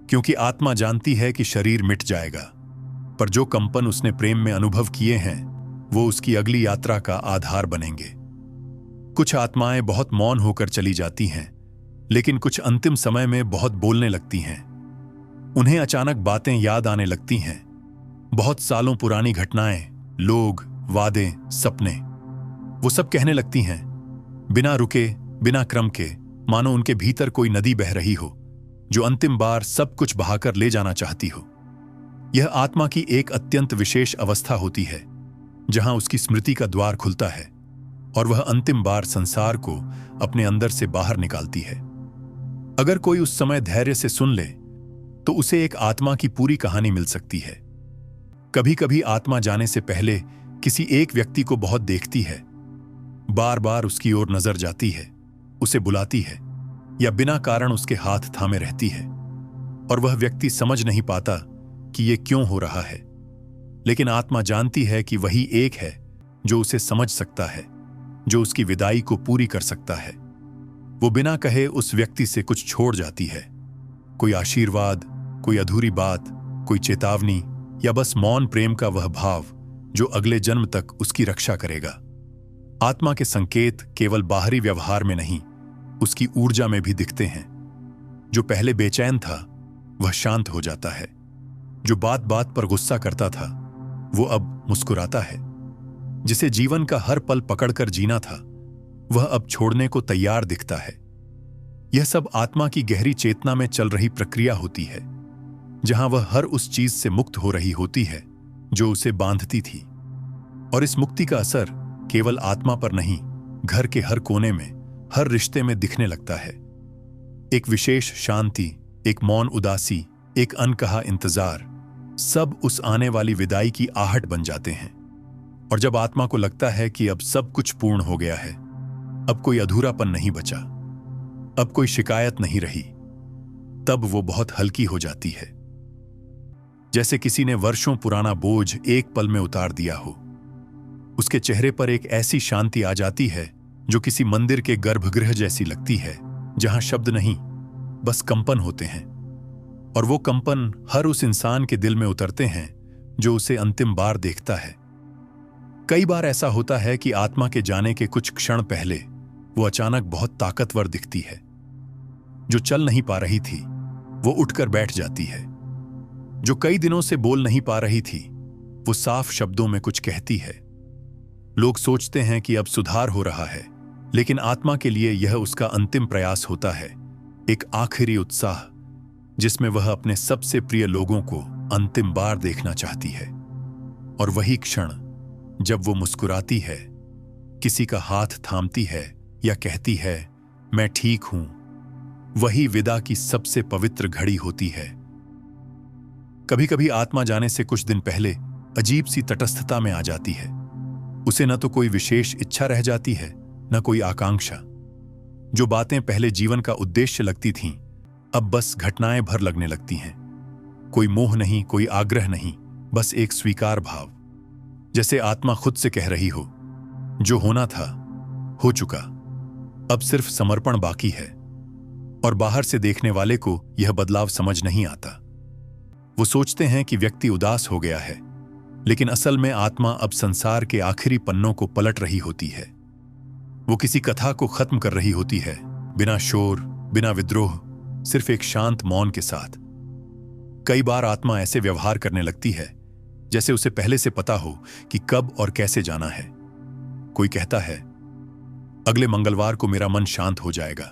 क्योंकि आत्मा जानती है कि शरीर मिट जाएगा, पर जो कंपन उसने प्रेम में अनुभव किए हैं वो उसकी अगली यात्रा का आधार बनेंगे। कुछ आत्माएं बहुत मौन होकर चली जाती हैं, लेकिन कुछ अंतिम समय में बहुत बोलने लगती हैं। उन्हें अचानक बातें याद आने लगती हैं, बहुत सालों पुरानी घटनाएं, लोग, वादे, सपने। वो सब कहने लगती हैं, बिना रुके, बिना क्रम के, मानो उनके भीतर कोई नदी बह रही हो जो अंतिम बार सब कुछ बहाकर ले जाना चाहती हो। यह आत्मा की एक अत्यंत विशेष अवस्था होती है जहां उसकी स्मृति का द्वार खुलता है और वह अंतिम बार संसार को अपने अंदर से बाहर निकालती है। अगर कोई उस समय धैर्य से सुन ले तो उसे एक आत्मा की पूरी कहानी मिल सकती है। कभी कभी आत्मा जाने से पहले किसी एक व्यक्ति को बहुत देखती है, बार बार उसकी ओर नजर जाती है, उसे बुलाती है या बिना कारण उसके हाथ थामे रहती है, और वह व्यक्ति समझ नहीं पाता कि यह क्यों हो रहा है। लेकिन आत्मा जानती है कि वही एक है जो उसे समझ सकता है, जो उसकी विदाई को पूरी कर सकता है। वो बिना कहे उस व्यक्ति से कुछ छोड़ जाती है, कोई आशीर्वाद, कोई अधूरी बात, कोई चेतावनी, या बस मौन प्रेम का वह भाव जो अगले जन्म तक उसकी रक्षा करेगा। आत्मा के संकेत केवल बाहरी व्यवहार में नहीं, उसकी ऊर्जा में भी दिखते हैं। जो पहले बेचैन था वह शांत हो जाता है, जो बात बात पर गुस्सा करता था वो अब मुस्कुराता है, जिसे जीवन का हर पल पकड़कर जीना था वह अब छोड़ने को तैयार दिखता है। यह सब आत्मा की गहरी चेतना में चल रही प्रक्रिया होती है, जहां वह हर उस चीज से मुक्त हो रही होती है जो उसे बांधती थी। और इस मुक्ति का असर केवल आत्मा पर नहीं, घर के हर कोने में, हर रिश्ते में दिखने लगता है। एक विशेष शांति, एक मौन उदासी, एक अनकहा इंतजार, सब उस आने वाली विदाई की आहट बन जाते हैं। और जब आत्मा को लगता है कि अब सब कुछ पूर्ण हो गया है, अब कोई अधूरापन नहीं बचा, अब कोई शिकायत नहीं रही, तब वो बहुत हल्की हो जाती है, जैसे किसी ने वर्षों पुराना बोझ एक पल में उतार दिया हो। उसके चेहरे पर एक ऐसी शांति आ जाती है जो किसी मंदिर के गर्भगृह जैसी लगती है, जहां शब्द नहीं, बस कंपन होते हैं। और वो कंपन हर उस इंसान के दिल में उतरते हैं जो उसे अंतिम बार देखता है। कई बार ऐसा होता है कि आत्मा के जाने के कुछ क्षण पहले वो अचानक बहुत ताकतवर दिखती है। जो चल नहीं पा रही थी वो उठकर बैठ जाती है, जो कई दिनों से बोल नहीं पा रही थी वो साफ शब्दों में कुछ कहती है। लोग सोचते हैं कि अब सुधार हो रहा है, लेकिन आत्मा के लिए यह उसका अंतिम प्रयास होता है, एक आखिरी उत्साह जिसमें वह अपने सबसे प्रिय लोगों को अंतिम बार देखना चाहती है। और वही क्षण जब वो मुस्कुराती है, किसी का हाथ थामती है या कहती है मैं ठीक हूं, वही विदा की सबसे पवित्र घड़ी होती है। कभी कभी आत्मा जाने से कुछ दिन पहले अजीब सी तटस्थता में आ जाती है। उसे न तो कोई विशेष इच्छा रह जाती है, न कोई आकांक्षा। जो बातें पहले जीवन का उद्देश्य लगती थीं अब बस घटनाएं भर लगने लगती हैं। कोई मोह नहीं, कोई आग्रह नहीं, बस एक स्वीकार भाव, जैसे आत्मा खुद से कह रही हो, जो होना था हो चुका, अब सिर्फ समर्पण बाकी है। और बाहर से देखने वाले को यह बदलाव समझ नहीं आता। वो सोचते हैं कि व्यक्ति उदास हो गया है, लेकिन असल में आत्मा अब संसार के आखिरी पन्नों को पलट रही होती है। वो किसी कथा को खत्म कर रही होती है, बिना शोर, बिना विद्रोह, सिर्फ एक शांत मौन के साथ। कई बार आत्मा ऐसे व्यवहार करने लगती है जैसे उसे पहले से पता हो कि कब और कैसे जाना है। कोई कहता है, अगले मंगलवार को मेरा मन शांत हो जाएगा,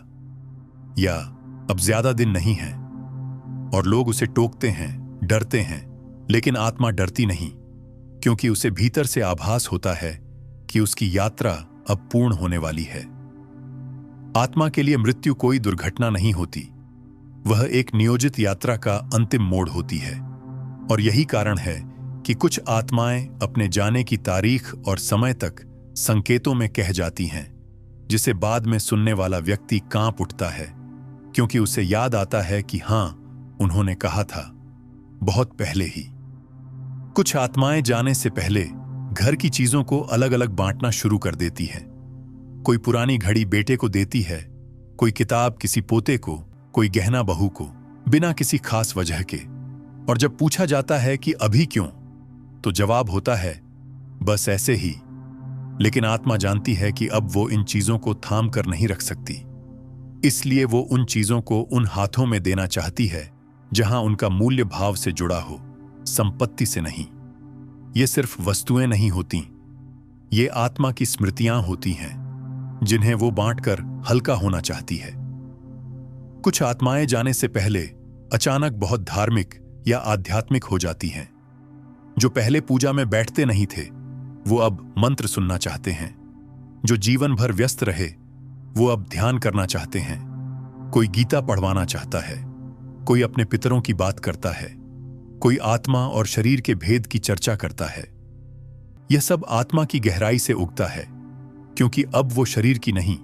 या अब ज्यादा दिन नहीं है, और लोग उसे टोकते हैं, डरते हैं, लेकिन आत्मा डरती नहीं, क्योंकि उसे भीतर से आभास होता है कि उसकी यात्रा अब पूर्ण होने वाली है। आत्मा के लिए मृत्यु कोई दुर्घटना नहीं होती, वह एक नियोजित यात्रा का अंतिम मोड़ होती है। और यही कारण है कि कुछ आत्माएं अपने जाने की तारीख और समय तक संकेतों में कह जाती हैं, जिसे बाद में सुनने वाला व्यक्ति कांप उठता है, क्योंकि उसे याद आता है कि हां, उन्होंने कहा था, बहुत पहले ही। कुछ आत्माएं जाने से पहले घर की चीजों को अलग अलग बांटना शुरू कर देती हैं। कोई पुरानी घड़ी बेटे को देती है, कोई किताब किसी पोते को, कोई गहना बहू को, बिना किसी खास वजह के। और जब पूछा जाता है कि अभी क्यों, तो जवाब होता है, बस ऐसे ही। लेकिन आत्मा जानती है कि अब वो इन चीजों को थाम कर नहीं रख सकती, इसलिए वो उन चीजों को उन हाथों में देना चाहती है जहां उनका मूल्य भाव से जुड़ा हो, संपत्ति से नहीं। ये सिर्फ वस्तुएं नहीं होती, ये आत्मा की स्मृतियां होती हैं, जिन्हें वो बांटकर हल्का होना चाहती है। कुछ आत्माएं जाने से पहले अचानक बहुत धार्मिक या आध्यात्मिक हो जाती हैं। जो पहले पूजा में बैठते नहीं थे, वो अब मंत्र सुनना चाहते हैं। जो जीवन भर व्यस्त रहे, वो अब ध्यान करना चाहते हैं। कोई गीता पढ़वाना चाहता है, कोई अपने पितरों की बात करता है, कोई आत्मा और शरीर के भेद की चर्चा करता है। यह सब आत्मा की गहराई से उगता है, क्योंकि अब वो शरीर की नहीं,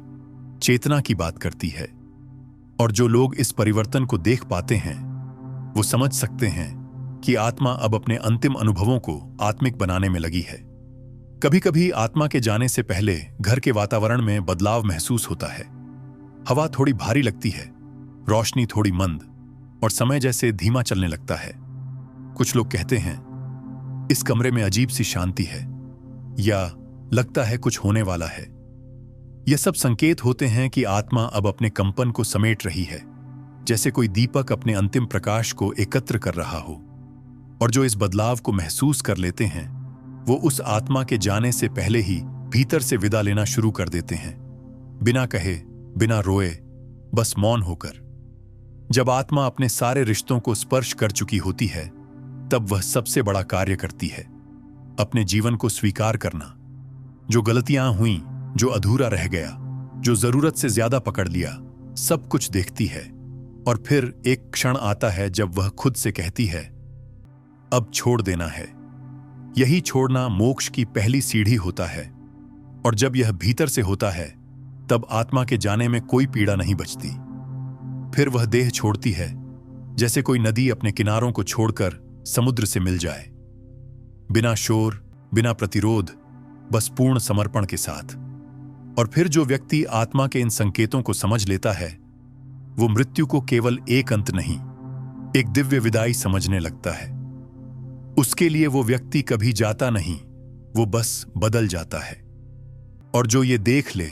चेतना की बात करती है। और जो लोग इस परिवर्तन को देख पाते हैं, वो समझ सकते हैं कि आत्मा अब अपने अंतिम अनुभवों को आत्मिक बनाने में लगी है। कभी कभी आत्मा के जाने से पहले घर के वातावरण में बदलाव महसूस होता है। हवा थोड़ी भारी लगती है, रोशनी थोड़ी मंद, और समय जैसे धीमा चलने लगता है। कुछ लोग कहते हैं, इस कमरे में अजीब सी शांति है, या लगता है कुछ होने वाला है। यह सब संकेत होते हैं कि आत्मा अब अपने कंपन को समेट रही है, जैसे कोई दीपक अपने अंतिम प्रकाश को एकत्र कर रहा हो। और जो इस बदलाव को महसूस कर लेते हैं, वो उस आत्मा के जाने से पहले ही भीतर से विदा लेना शुरू कर देते हैं, बिना कहे, बिना रोए, बस मौन होकर। जब आत्मा अपने सारे रिश्तों को स्पर्श कर चुकी होती है, तब वह सबसे बड़ा कार्य करती है, अपने जीवन को स्वीकार करना। जो गलतियां हुईं, जो अधूरा रह गया, जो जरूरत से ज्यादा पकड़ लिया, सब कुछ देखती है। और फिर एक क्षण आता है जब वह खुद से कहती है, अब छोड़ देना है। यही छोड़ना मोक्ष की पहली सीढ़ी होता है। और जब यह भीतर से होता है, तब आत्मा के जाने में कोई पीड़ा नहीं बचती। फिर वह देह छोड़ती है, जैसे कोई नदी अपने किनारों को छोड़कर समुद्र से मिल जाए, बिना शोर, बिना प्रतिरोध, बस पूर्ण समर्पण के साथ। और फिर जो व्यक्ति आत्मा के इन संकेतों को समझ लेता है, वो मृत्यु को केवल एक अंत नहीं, एक दिव्य विदाई समझने लगता है। उसके लिए वो व्यक्ति कभी जाता नहीं, वो बस बदल जाता है। और जो ये देख ले,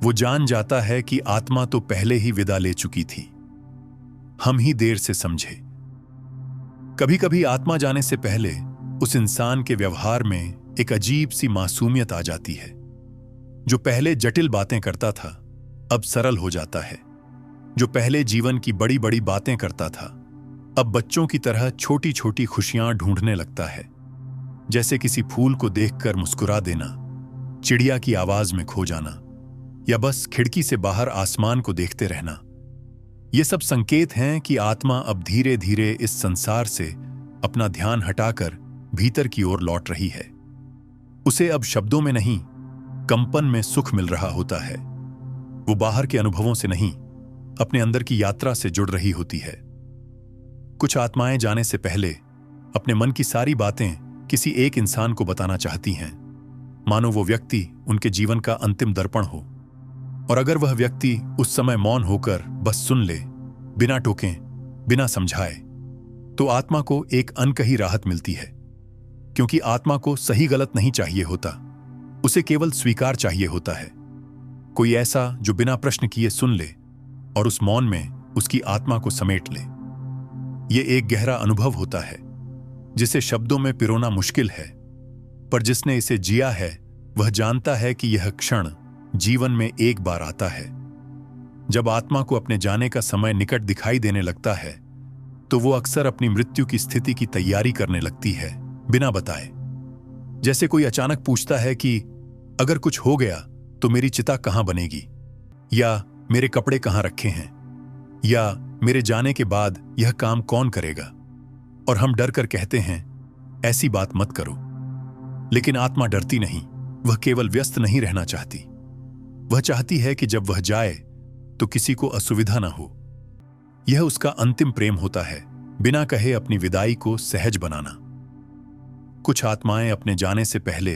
वो जान जाता है कि आत्मा तो पहले ही विदा ले चुकी थी, हम ही देर से समझे। कभी कभी आत्मा जाने से पहले उस इंसान के व्यवहार में एक अजीब सी मासूमियत आ जाती है। जो पहले जटिल बातें करता था, अब सरल हो जाता है। जो पहले जीवन की बड़ी बड़ी बातें करता था, अब बच्चों की तरह छोटी छोटी खुशियां ढूंढने लगता है, जैसे किसी फूल को देखकर मुस्कुरा देना, चिड़िया की आवाज में खो जाना, या बस खिड़की से बाहर आसमान को देखते रहना। ये सब संकेत हैं कि आत्मा अब धीरे धीरे इस संसार से अपना ध्यान हटाकर भीतर की ओर लौट रही है। उसे अब शब्दों में नहीं, कंपन में सुख मिल रहा होता है। वो बाहर के अनुभवों से नहीं, अपने अंदर की यात्रा से जुड़ रही होती है। कुछ आत्माएं जाने से पहले अपने मन की सारी बातें किसी एक इंसान को बताना चाहती हैं, मानो वो व्यक्ति उनके जीवन का अंतिम दर्पण हो। और अगर वह व्यक्ति उस समय मौन होकर बस सुन ले, बिना टोके, बिना समझाए, तो आत्मा को एक अनकही राहत मिलती है। क्योंकि आत्मा को सही गलत नहीं चाहिए होता, उसे केवल स्वीकार चाहिए होता है। कोई ऐसा जो बिना प्रश्न किए सुन ले और उस मौन में उसकी आत्मा को समेट ले। यह एक गहरा अनुभव होता है जिसे शब्दों में पिरोना मुश्किल है, पर जिसने इसे जिया है वह जानता है कि यह क्षण जीवन में एक बार आता है। जब आत्मा को अपने जाने का समय निकट दिखाई देने लगता है तो वो अक्सर अपनी मृत्यु की स्थिति की तैयारी करने लगती है, बिना बताए। जैसे कोई अचानक पूछता है कि अगर कुछ हो गया तो मेरी चिता कहां बनेगी, या मेरे कपड़े कहां रखे हैं, या मेरे जाने के बाद यह काम कौन करेगा। और हम डर कर कहते हैं ऐसी बात मत करो। लेकिन आत्मा डरती नहीं, वह केवल व्यस्त नहीं रहना चाहती। वह चाहती है कि जब वह जाए तो किसी को असुविधा ना हो। यह उसका अंतिम प्रेम होता है, बिना कहे अपनी विदाई को सहज बनाना। कुछ आत्माएं अपने जाने से पहले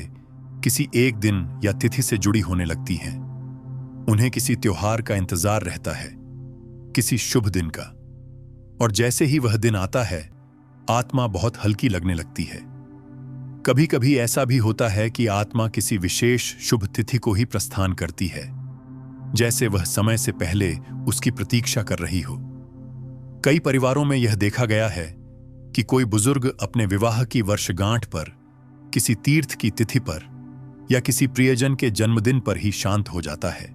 किसी एक दिन या तिथि से जुड़ी होने लगती हैं। उन्हें किसी त्योहार का इंतजार रहता है, किसी शुभ दिन का। और जैसे ही वह दिन आता है, आत्मा बहुत हल्की लगने लगती है। कभी कभी ऐसा भी होता है कि आत्मा किसी विशेष शुभ तिथि को ही प्रस्थान करती है, जैसे वह समय से पहले उसकी प्रतीक्षा कर रही हो। कई परिवारों में यह देखा गया है कि कोई बुजुर्ग अपने विवाह की वर्षगांठ पर, किसी तीर्थ की तिथि पर या किसी प्रियजन के जन्मदिन पर ही शांत हो जाता है।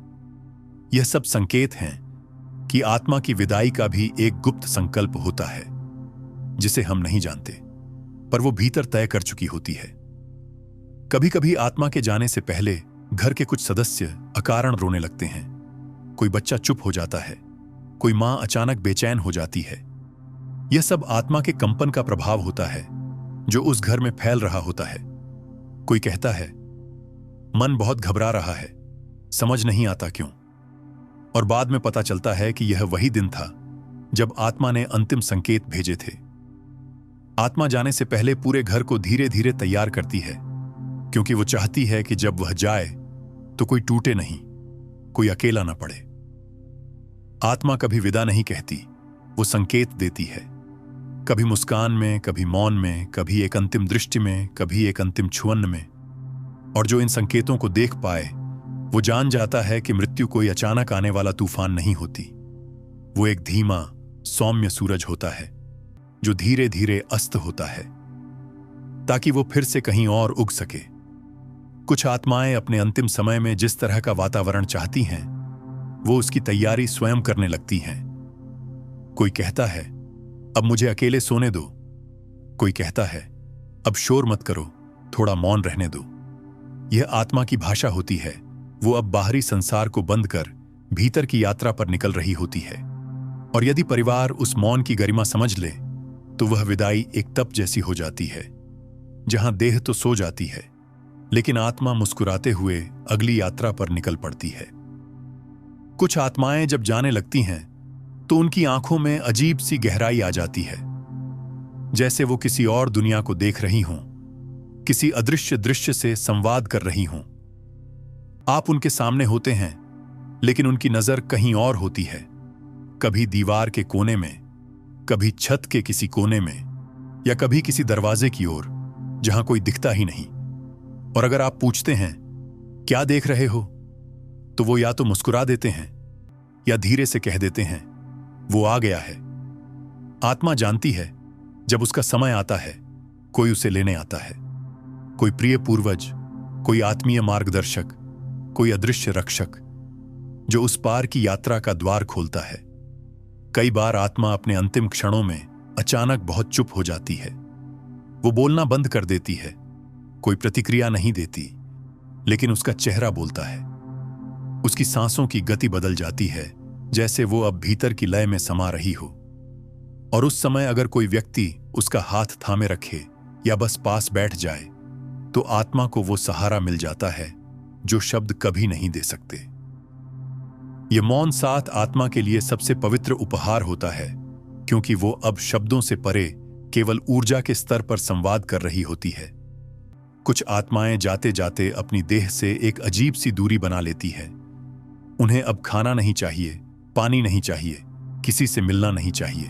यह सब संकेत हैं कि आत्मा की विदाई का भी एक गुप्त संकल्प होता है, जिसे हम नहीं जानते, पर वो भीतर तय कर चुकी होती है। कभी कभी आत्मा के जाने से पहले घर के कुछ सदस्य अकारण रोने लगते हैं। कोई बच्चा चुप हो जाता है, कोई मां अचानक बेचैन हो जाती है। यह सब आत्मा के कंपन का प्रभाव होता है जो उस घर में फैल रहा होता है। कोई कहता है मन बहुत घबरा रहा है, समझ नहीं आता क्यों। और बाद में पता चलता है कि यह वही दिन था जब आत्मा ने अंतिम संकेत भेजे थे। आत्मा जाने से पहले पूरे घर को धीरे धीरे तैयार करती है, क्योंकि वो चाहती है कि जब वह जाए तो कोई टूटे नहीं, कोई अकेला ना पड़े। आत्मा कभी विदा नहीं कहती, वो संकेत देती है। कभी मुस्कान में, कभी मौन में, कभी एक अंतिम दृष्टि में, कभी एक अंतिम छुअन में। और जो इन संकेतों को देख पाए वो जान जाता है कि मृत्यु कोई अचानक आने वाला तूफान नहीं होती। वो एक धीमा, सौम्य सूरज होता है जो धीरे धीरे अस्त होता है, ताकि वो फिर से कहीं और उग सके। कुछ आत्माएं अपने अंतिम समय में जिस तरह का वातावरण चाहती हैं, वो उसकी तैयारी स्वयं करने लगती हैं। कोई कहता है अब मुझे अकेले सोने दो, कोई कहता है अब शोर मत करो, थोड़ा मौन रहने दो। यह आत्मा की भाषा होती है। वो अब बाहरी संसार को बंद कर भीतर की यात्रा पर निकल रही होती है। और यदि परिवार उस मौन की गरिमा समझ ले तो वह विदाई एक तप जैसी हो जाती है, जहां देह तो सो जाती है लेकिन आत्मा मुस्कुराते हुए अगली यात्रा पर निकल पड़ती है। कुछ आत्माएं जब जाने लगती हैं तो उनकी आंखों में अजीब सी गहराई आ जाती है, जैसे वो किसी और दुनिया को देख रही हों, किसी अदृश्य दृश्य से संवाद कर रही हों। आप उनके सामने होते हैं लेकिन उनकी नजर कहीं और होती है, कभी दीवार के कोने में, कभी छत के किसी कोने में, या कभी किसी दरवाजे की ओर जहां कोई दिखता ही नहीं। और अगर आप पूछते हैं क्या देख रहे हो, तो वो या तो मुस्कुरा देते हैं या धीरे से कह देते हैं वो आ गया है। आत्मा जानती है जब उसका समय आता है कोई उसे लेने आता है, कोई प्रिय पूर्वज, कोई आत्मीय मार्गदर्शक, कोई अदृश्य रक्षक जो उस पार की यात्रा का द्वार खोलता है। कई बार आत्मा अपने अंतिम क्षणों में अचानक बहुत चुप हो जाती है। वो बोलना बंद कर देती है, कोई प्रतिक्रिया नहीं देती, लेकिन उसका चेहरा बोलता है। उसकी सांसों की गति बदल जाती है, जैसे वो अब भीतर की लय में समा रही हो। और उस समय अगर कोई व्यक्ति उसका हाथ थामे रखे या बस पास बैठ जाए तो आत्मा को वो सहारा मिल जाता है जो शब्द कभी नहीं दे सकते। ये मौन साथ आत्मा के लिए सबसे पवित्र उपहार होता है, क्योंकि वो अब शब्दों से परे केवल ऊर्जा के स्तर पर संवाद कर रही होती है। कुछ आत्माएं जाते जाते अपनी देह से एक अजीब सी दूरी बना लेती है। उन्हें अब खाना नहीं चाहिए, पानी नहीं चाहिए, किसी से मिलना नहीं चाहिए।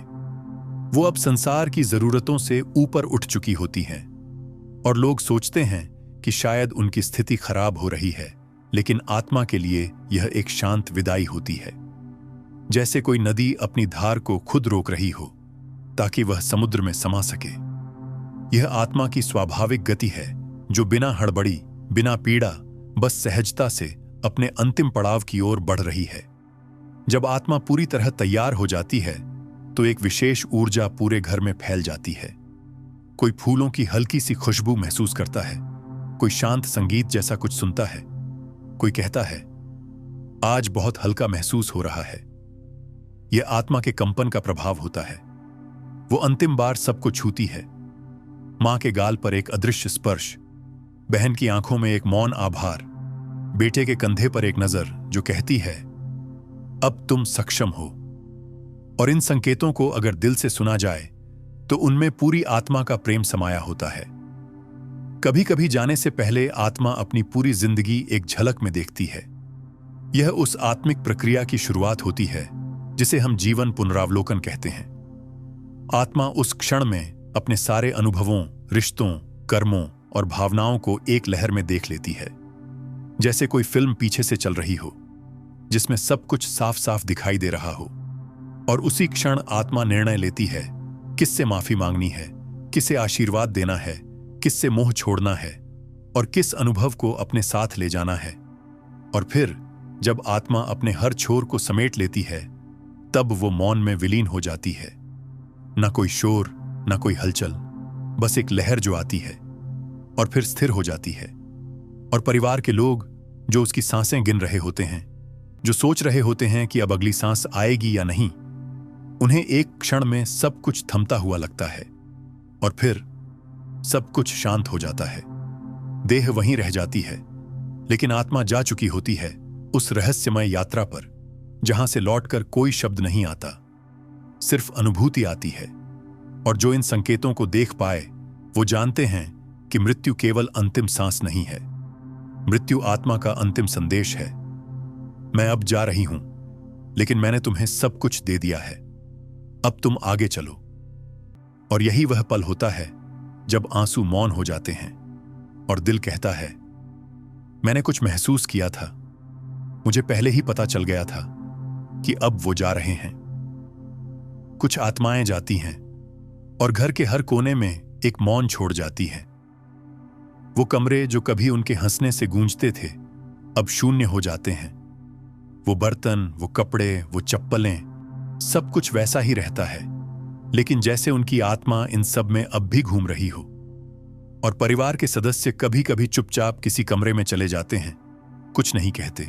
वो अब संसार की जरूरतों से ऊपर उठ चुकी होती हैं, और लोग सोचते हैं कि शायद उनकी स्थिति खराब हो रही है, लेकिन आत्मा के लिए यह एक शांत विदाई होती है, जैसे कोई नदी अपनी धार को खुद रोक रही हो ताकि वह समुद्र में समा सके। यह आत्मा की स्वाभाविक गति है, जो बिना हड़बड़ी, बिना पीड़ा, बस सहजता से अपने अंतिम पड़ाव की ओर बढ़ रही है। जब आत्मा पूरी तरह तैयार हो जाती है तो एक विशेष ऊर्जा पूरे घर में फैल जाती है। कोई फूलों की हल्की सी खुशबू महसूस करता है, कोई शांत संगीत जैसा कुछ सुनता है, कोई कहता है आज बहुत हल्का महसूस हो रहा है। यह आत्मा के कंपन का प्रभाव होता है। वो अंतिम बार सबको छूती है। मां के गाल पर एक अदृश्य स्पर्श, बहन की आंखों में एक मौन आभार, बेटे के कंधे पर एक नजर जो कहती है अब तुम सक्षम हो। और इन संकेतों को अगर दिल से सुना जाए तो उनमें पूरी आत्मा का प्रेम समाया होता है। कभी कभी जाने से पहले आत्मा अपनी पूरी जिंदगी एक झलक में देखती है। यह उस आत्मिक प्रक्रिया की शुरुआत होती है जिसे हम जीवन पुनरावलोकन कहते हैं। आत्मा उस क्षण में अपने सारे अनुभवों, रिश्तों, कर्मों और भावनाओं को एक लहर में देख लेती है, जैसे कोई फिल्म पीछे से चल रही हो जिसमें सब कुछ साफ साफ दिखाई दे रहा हो। और उसी क्षण आत्मा निर्णय लेती है किससे माफी मांगनी है, किसे आशीर्वाद देना है, किससे मोह छोड़ना है और किस अनुभव को अपने साथ ले जाना है। और फिर जब आत्मा अपने हर छोर को समेट लेती है तब वो मौन में विलीन हो जाती है। ना कोई शोर, ना कोई हलचल, बस एक लहर जो आती है और फिर स्थिर हो जाती है। और परिवार के लोग जो उसकी सांसें गिन रहे होते हैं, जो सोच रहे होते हैं कि अब अगली सांस आएगी या नहीं, उन्हें एक क्षण में सब कुछ थमता हुआ लगता है और फिर सब कुछ शांत हो जाता है। देह वहीं रह जाती है, लेकिन आत्मा जा चुकी होती है उस रहस्यमय यात्रा पर जहां से लौटकर कोई शब्द नहीं आता, सिर्फ अनुभूति आती है। और जो इन संकेतों को देख पाए वो जानते हैं कि मृत्यु केवल अंतिम सांस नहीं है, मृत्यु आत्मा का अंतिम संदेश है। मैं अब जा रही हूं, लेकिन मैंने तुम्हें सब कुछ दे दिया है, अब तुम आगे चलो। और यही वह पल होता है जब आंसू मौन हो जाते हैं और दिल कहता है मैंने कुछ महसूस किया था, मुझे पहले ही पता चल गया था कि अब वो जा रहे हैं। कुछ आत्माएं जाती हैं और घर के हर कोने में एक मौन छोड़ जाती हैं। वो कमरे जो कभी उनके हंसने से गूंजते थे अब शून्य हो जाते हैं। वो बर्तन, वो कपड़े, वो चप्पलें, सब कुछ वैसा ही रहता है, लेकिन जैसे उनकी आत्मा इन सब में अब भी घूम रही हो। और परिवार के सदस्य कभी कभी चुपचाप किसी कमरे में चले जाते हैं, कुछ नहीं कहते,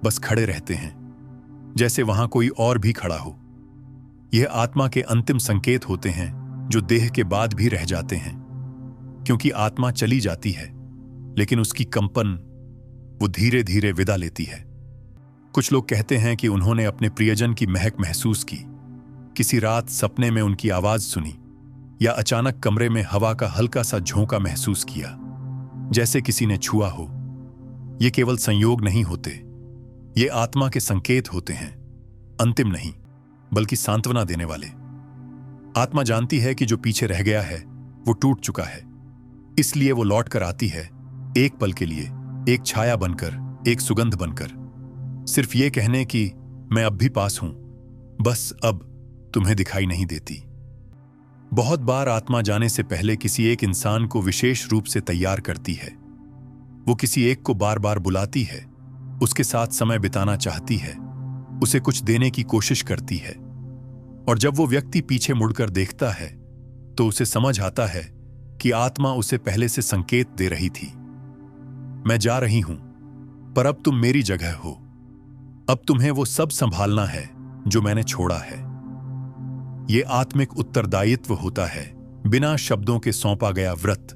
बस खड़े रहते हैं जैसे वहां कोई और भी खड़ा हो। यह आत्मा के अंतिम संकेत होते हैं जो देह के बाद भी रह जाते हैं, क्योंकि आत्मा चली जाती है लेकिन उसकी कंपन वो धीरे धीरे विदा लेती है। कुछ लोग कहते हैं कि उन्होंने अपने प्रियजन की महक महसूस की, किसी रात सपने में उनकी आवाज सुनी, या अचानक कमरे में हवा का हल्का सा झोंका महसूस किया, जैसे किसी ने छुआ हो। ये केवल संयोग नहीं होते, ये आत्मा के संकेत होते हैं, अंतिम नहीं बल्कि सांत्वना देने वाले। आत्मा जानती है कि जो पीछे रह गया है वो टूट चुका है, इसलिए वो लौट कर आती है, एक पल के लिए, एक छाया बनकर, एक सुगंध बनकर, सिर्फ ये कहने की मैं अब भी पास हूं, बस अब तुम्हें दिखाई नहीं देती। बहुत बार आत्मा जाने से पहले किसी एक इंसान को विशेष रूप से तैयार करती है। वो किसी एक को बार बार बुलाती है, उसके साथ समय बिताना चाहती है, उसे कुछ देने की कोशिश करती है। और जब वो व्यक्ति पीछे मुड़कर देखता है तो उसे समझ आता है कि आत्मा उसे पहले से संकेत दे रही थी, मैं जा रही हूं, पर अब तुम मेरी जगह हो, अब तुम्हें वो सब संभालना है जो मैंने छोड़ा है। ये आत्मिक उत्तरदायित्व होता है, बिना शब्दों के सौंपा गया व्रत,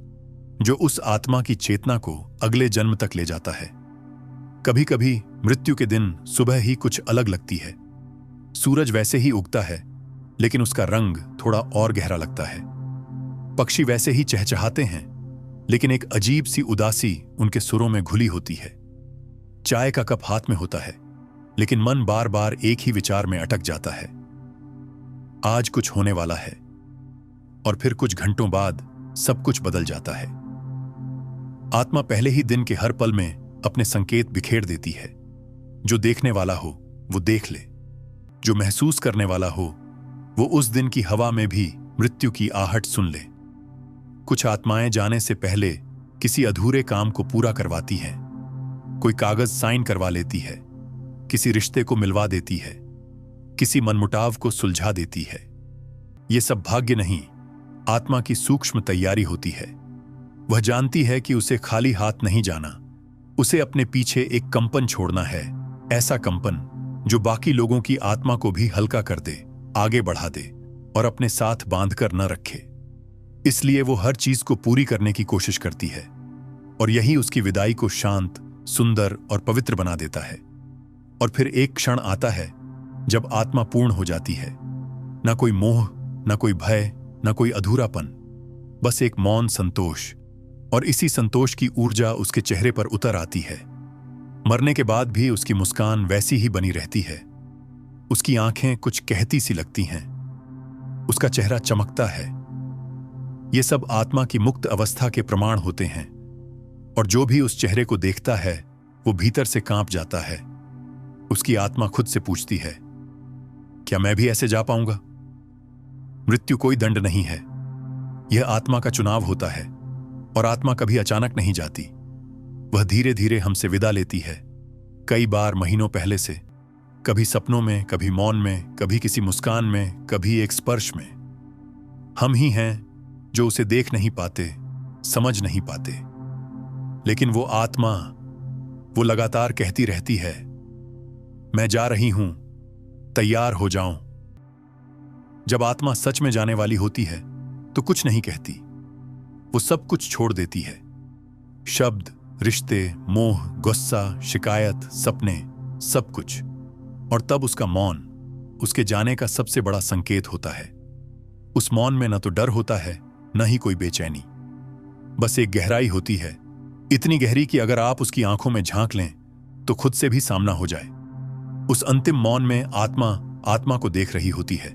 जो उस आत्मा की चेतना को अगले जन्म तक ले जाता है। कभी कभी मृत्यु के दिन सुबह ही कुछ अलग लगती है। सूरज वैसे ही उगता है, लेकिन उसका रंग थोड़ा और गहरा लगता है। पक्षी वैसे ही चहचहाते हैं, लेकिन एक अजीब सी उदासी उनके सुरों में घुली होती है। चाय का कप हाथ में होता है, लेकिन मन बार बार एक ही विचार में अटक जाता है। आज कुछ होने वाला है, और फिर कुछ घंटों बाद सब कुछ बदल जाता है। आत्मा पहले ही दिन के हर पल में अपने संकेत बिखेर देती है। जो देखने वाला हो वो देख ले, जो महसूस करने वाला हो वो उस दिन की हवा में भी मृत्यु की आहट सुन ले। कुछ आत्माएं जाने से पहले किसी अधूरे काम को पूरा करवाती हैं। कोई कागज साइन करवा लेती है, किसी रिश्ते को मिलवा देती है, किसी मनमुटाव को सुलझा देती है। यह सब भाग्य नहीं, आत्मा की सूक्ष्म तैयारी होती है। वह जानती है कि उसे खाली हाथ नहीं जाना, उसे अपने पीछे एक कंपन छोड़ना है, ऐसा कंपन जो बाकी लोगों की आत्मा को भी हल्का कर दे, आगे बढ़ा दे और अपने साथ बांधकर न रखे। इसलिए वो हर चीज को पूरी करने की कोशिश करती है, और यही उसकी विदाई को शांत, सुंदर और पवित्र बना देता है। और फिर एक क्षण आता है जब आत्मा पूर्ण हो जाती है। न कोई मोह, न कोई भय, न कोई अधूरापन, बस एक मौन संतोष। और इसी संतोष की ऊर्जा उसके चेहरे पर उतर आती है। मरने के बाद भी उसकी मुस्कान वैसी ही बनी रहती है। उसकी आंखें कुछ कहती सी लगती हैं, उसका चेहरा चमकता है। ये सब आत्मा की मुक्त अवस्था के प्रमाण होते हैं, और जो भी उस चेहरे को देखता है वो भीतर से कांप जाता है। उसकी आत्मा खुद से पूछती है, क्या मैं भी ऐसे जा पाऊंगा? मृत्यु कोई दंड नहीं है, यह आत्मा का चुनाव होता है, और आत्मा कभी अचानक नहीं जाती। वह धीरे धीरे हमसे विदा लेती है, कई बार महीनों पहले से, कभी सपनों में, कभी मौन में, कभी किसी मुस्कान में, कभी एक स्पर्श में। हम ही हैं जो उसे देख नहीं पाते, समझ नहीं पाते, लेकिन वो आत्मा, वो लगातार कहती रहती है, मैं जा रही हूं, तैयार हो जाऊं। जब आत्मा सच में जाने वाली होती है तो कुछ नहीं कहती, वो सब कुछ छोड़ देती है। शब्द, रिश्ते, मोह, गुस्सा, शिकायत, सपने, सब कुछ। और तब उसका मौन उसके जाने का सबसे बड़ा संकेत होता है। उस मौन में न तो डर होता है, न ही कोई बेचैनी, बस एक गहराई होती है, इतनी गहरी कि अगर आप उसकी आंखों में झांक लें तो खुद से भी सामना हो जाए। उस अंतिम मौन में आत्मा को देख रही होती है,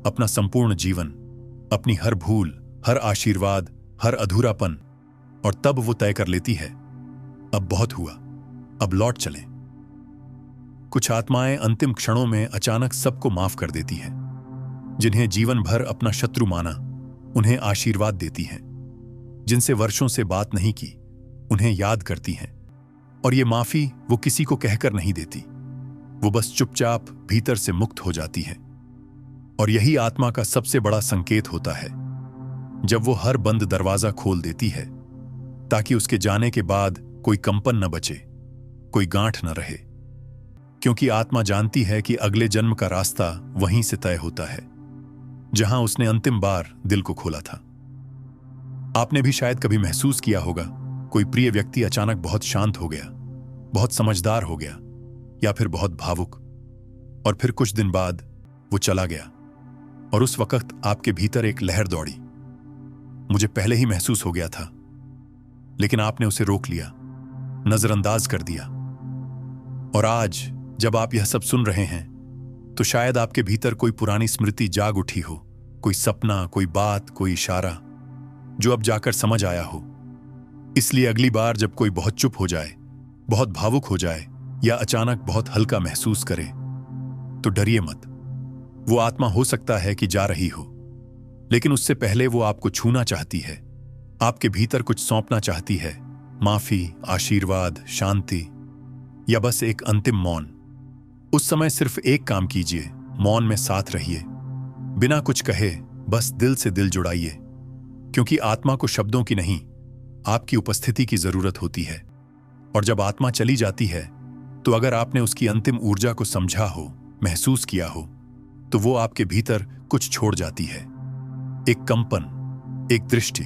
अपना संपूर्ण जीवन, अपनी हर भूल, हर आशीर्वाद, हर अधूरापन। और तब वो तय कर लेती है, अब बहुत हुआ, अब लौट चलें। कुछ आत्माएं अंतिम क्षणों में अचानक सबको माफ कर देती हैं। जिन्हें जीवन भर अपना शत्रु माना, उन्हें आशीर्वाद देती हैं। जिनसे वर्षों से बात नहीं की, उन्हें याद करती हैं। और ये माफी वो किसी को कहकर नहीं देती, वो बस चुपचाप भीतर से मुक्त हो जाती हैं। और यही आत्मा का सबसे बड़ा संकेत होता है, जब वो हर बंद दरवाजा खोल देती है, ताकि उसके जाने के बाद कोई कंपन न बचे, कोई गांठ न रहे। क्योंकि आत्मा जानती है कि अगले जन्म का रास्ता वहीं से तय होता है, जहां उसने अंतिम बार दिल को खोला था। आपने भी शायद कभी महसूस किया होगा, कोई प्रिय व्यक्ति अचानक बहुत शांत हो गया, बहुत समझदार हो गया, या फिर बहुत भावुक, और फिर कुछ दिन बाद वो चला गया। और उस वक्त आपके भीतर एक लहर दौड़ी, मुझे पहले ही महसूस हो गया था, लेकिन आपने उसे रोक लिया, नजरअंदाज कर दिया। और आज जब आप यह सब सुन रहे हैं, तो शायद आपके भीतर कोई पुरानी स्मृति जाग उठी हो, कोई सपना, कोई बात, कोई इशारा, जो अब जाकर समझ आया हो। इसलिए अगली बार जब कोई बहुत चुप हो जाए, बहुत भावुक हो जाए, या अचानक बहुत हल्का महसूस करे, तो डरिए मत। वो आत्मा हो सकता है कि जा रही हो, लेकिन उससे पहले वो आपको छूना चाहती है, आपके भीतर कुछ सौंपना चाहती है, माफी, आशीर्वाद, शांति, या बस एक अंतिम मौन। उस समय सिर्फ एक काम कीजिए, मौन में साथ रहिए, बिना कुछ कहे, बस दिल से दिल जुड़ाइए। क्योंकि आत्मा को शब्दों की नहीं, आपकी उपस्थिति की जरूरत होती है। और जब आत्मा चली जाती है, तो अगर आपने उसकी अंतिम ऊर्जा को समझा हो, महसूस किया हो, तो वो आपके भीतर कुछ छोड़ जाती है, एक कंपन, एक दृष्टि,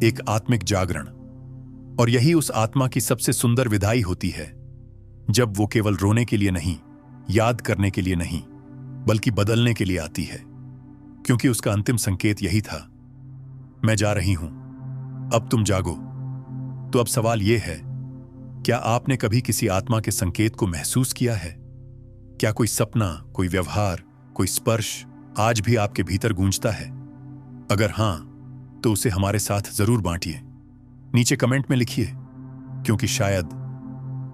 एक आत्मिक जागरण। और यही उस आत्मा की सबसे सुंदर विदाई होती है, जब वो केवल रोने के लिए नहीं, याद करने के लिए नहीं, बल्कि बदलने के लिए आती है, क्योंकि उसका अंतिम संकेत यही था, मैं जा रही हूं, अब तुम जागो। तो अब सवाल यह है, क्या आपने कभी किसी आत्मा के संकेत को महसूस किया है? क्या कोई सपना, कोई व्यवहार, कोई स्पर्श आज भी आपके भीतर गूंजता है? अगर हां, तो उसे हमारे साथ जरूर बांटिए, नीचे कमेंट में लिखिए, क्योंकि शायद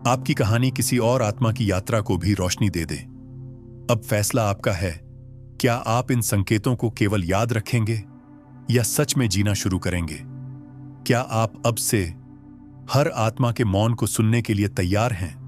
आपकी कहानी किसी और आत्मा की यात्रा को भी रोशनी दे दे। अब फैसला आपका है, क्या आप इन संकेतों को केवल याद रखेंगे या सच में जीना शुरू करेंगे? क्या आप अब से हर आत्मा के मौन को सुनने के लिए तैयार हैं?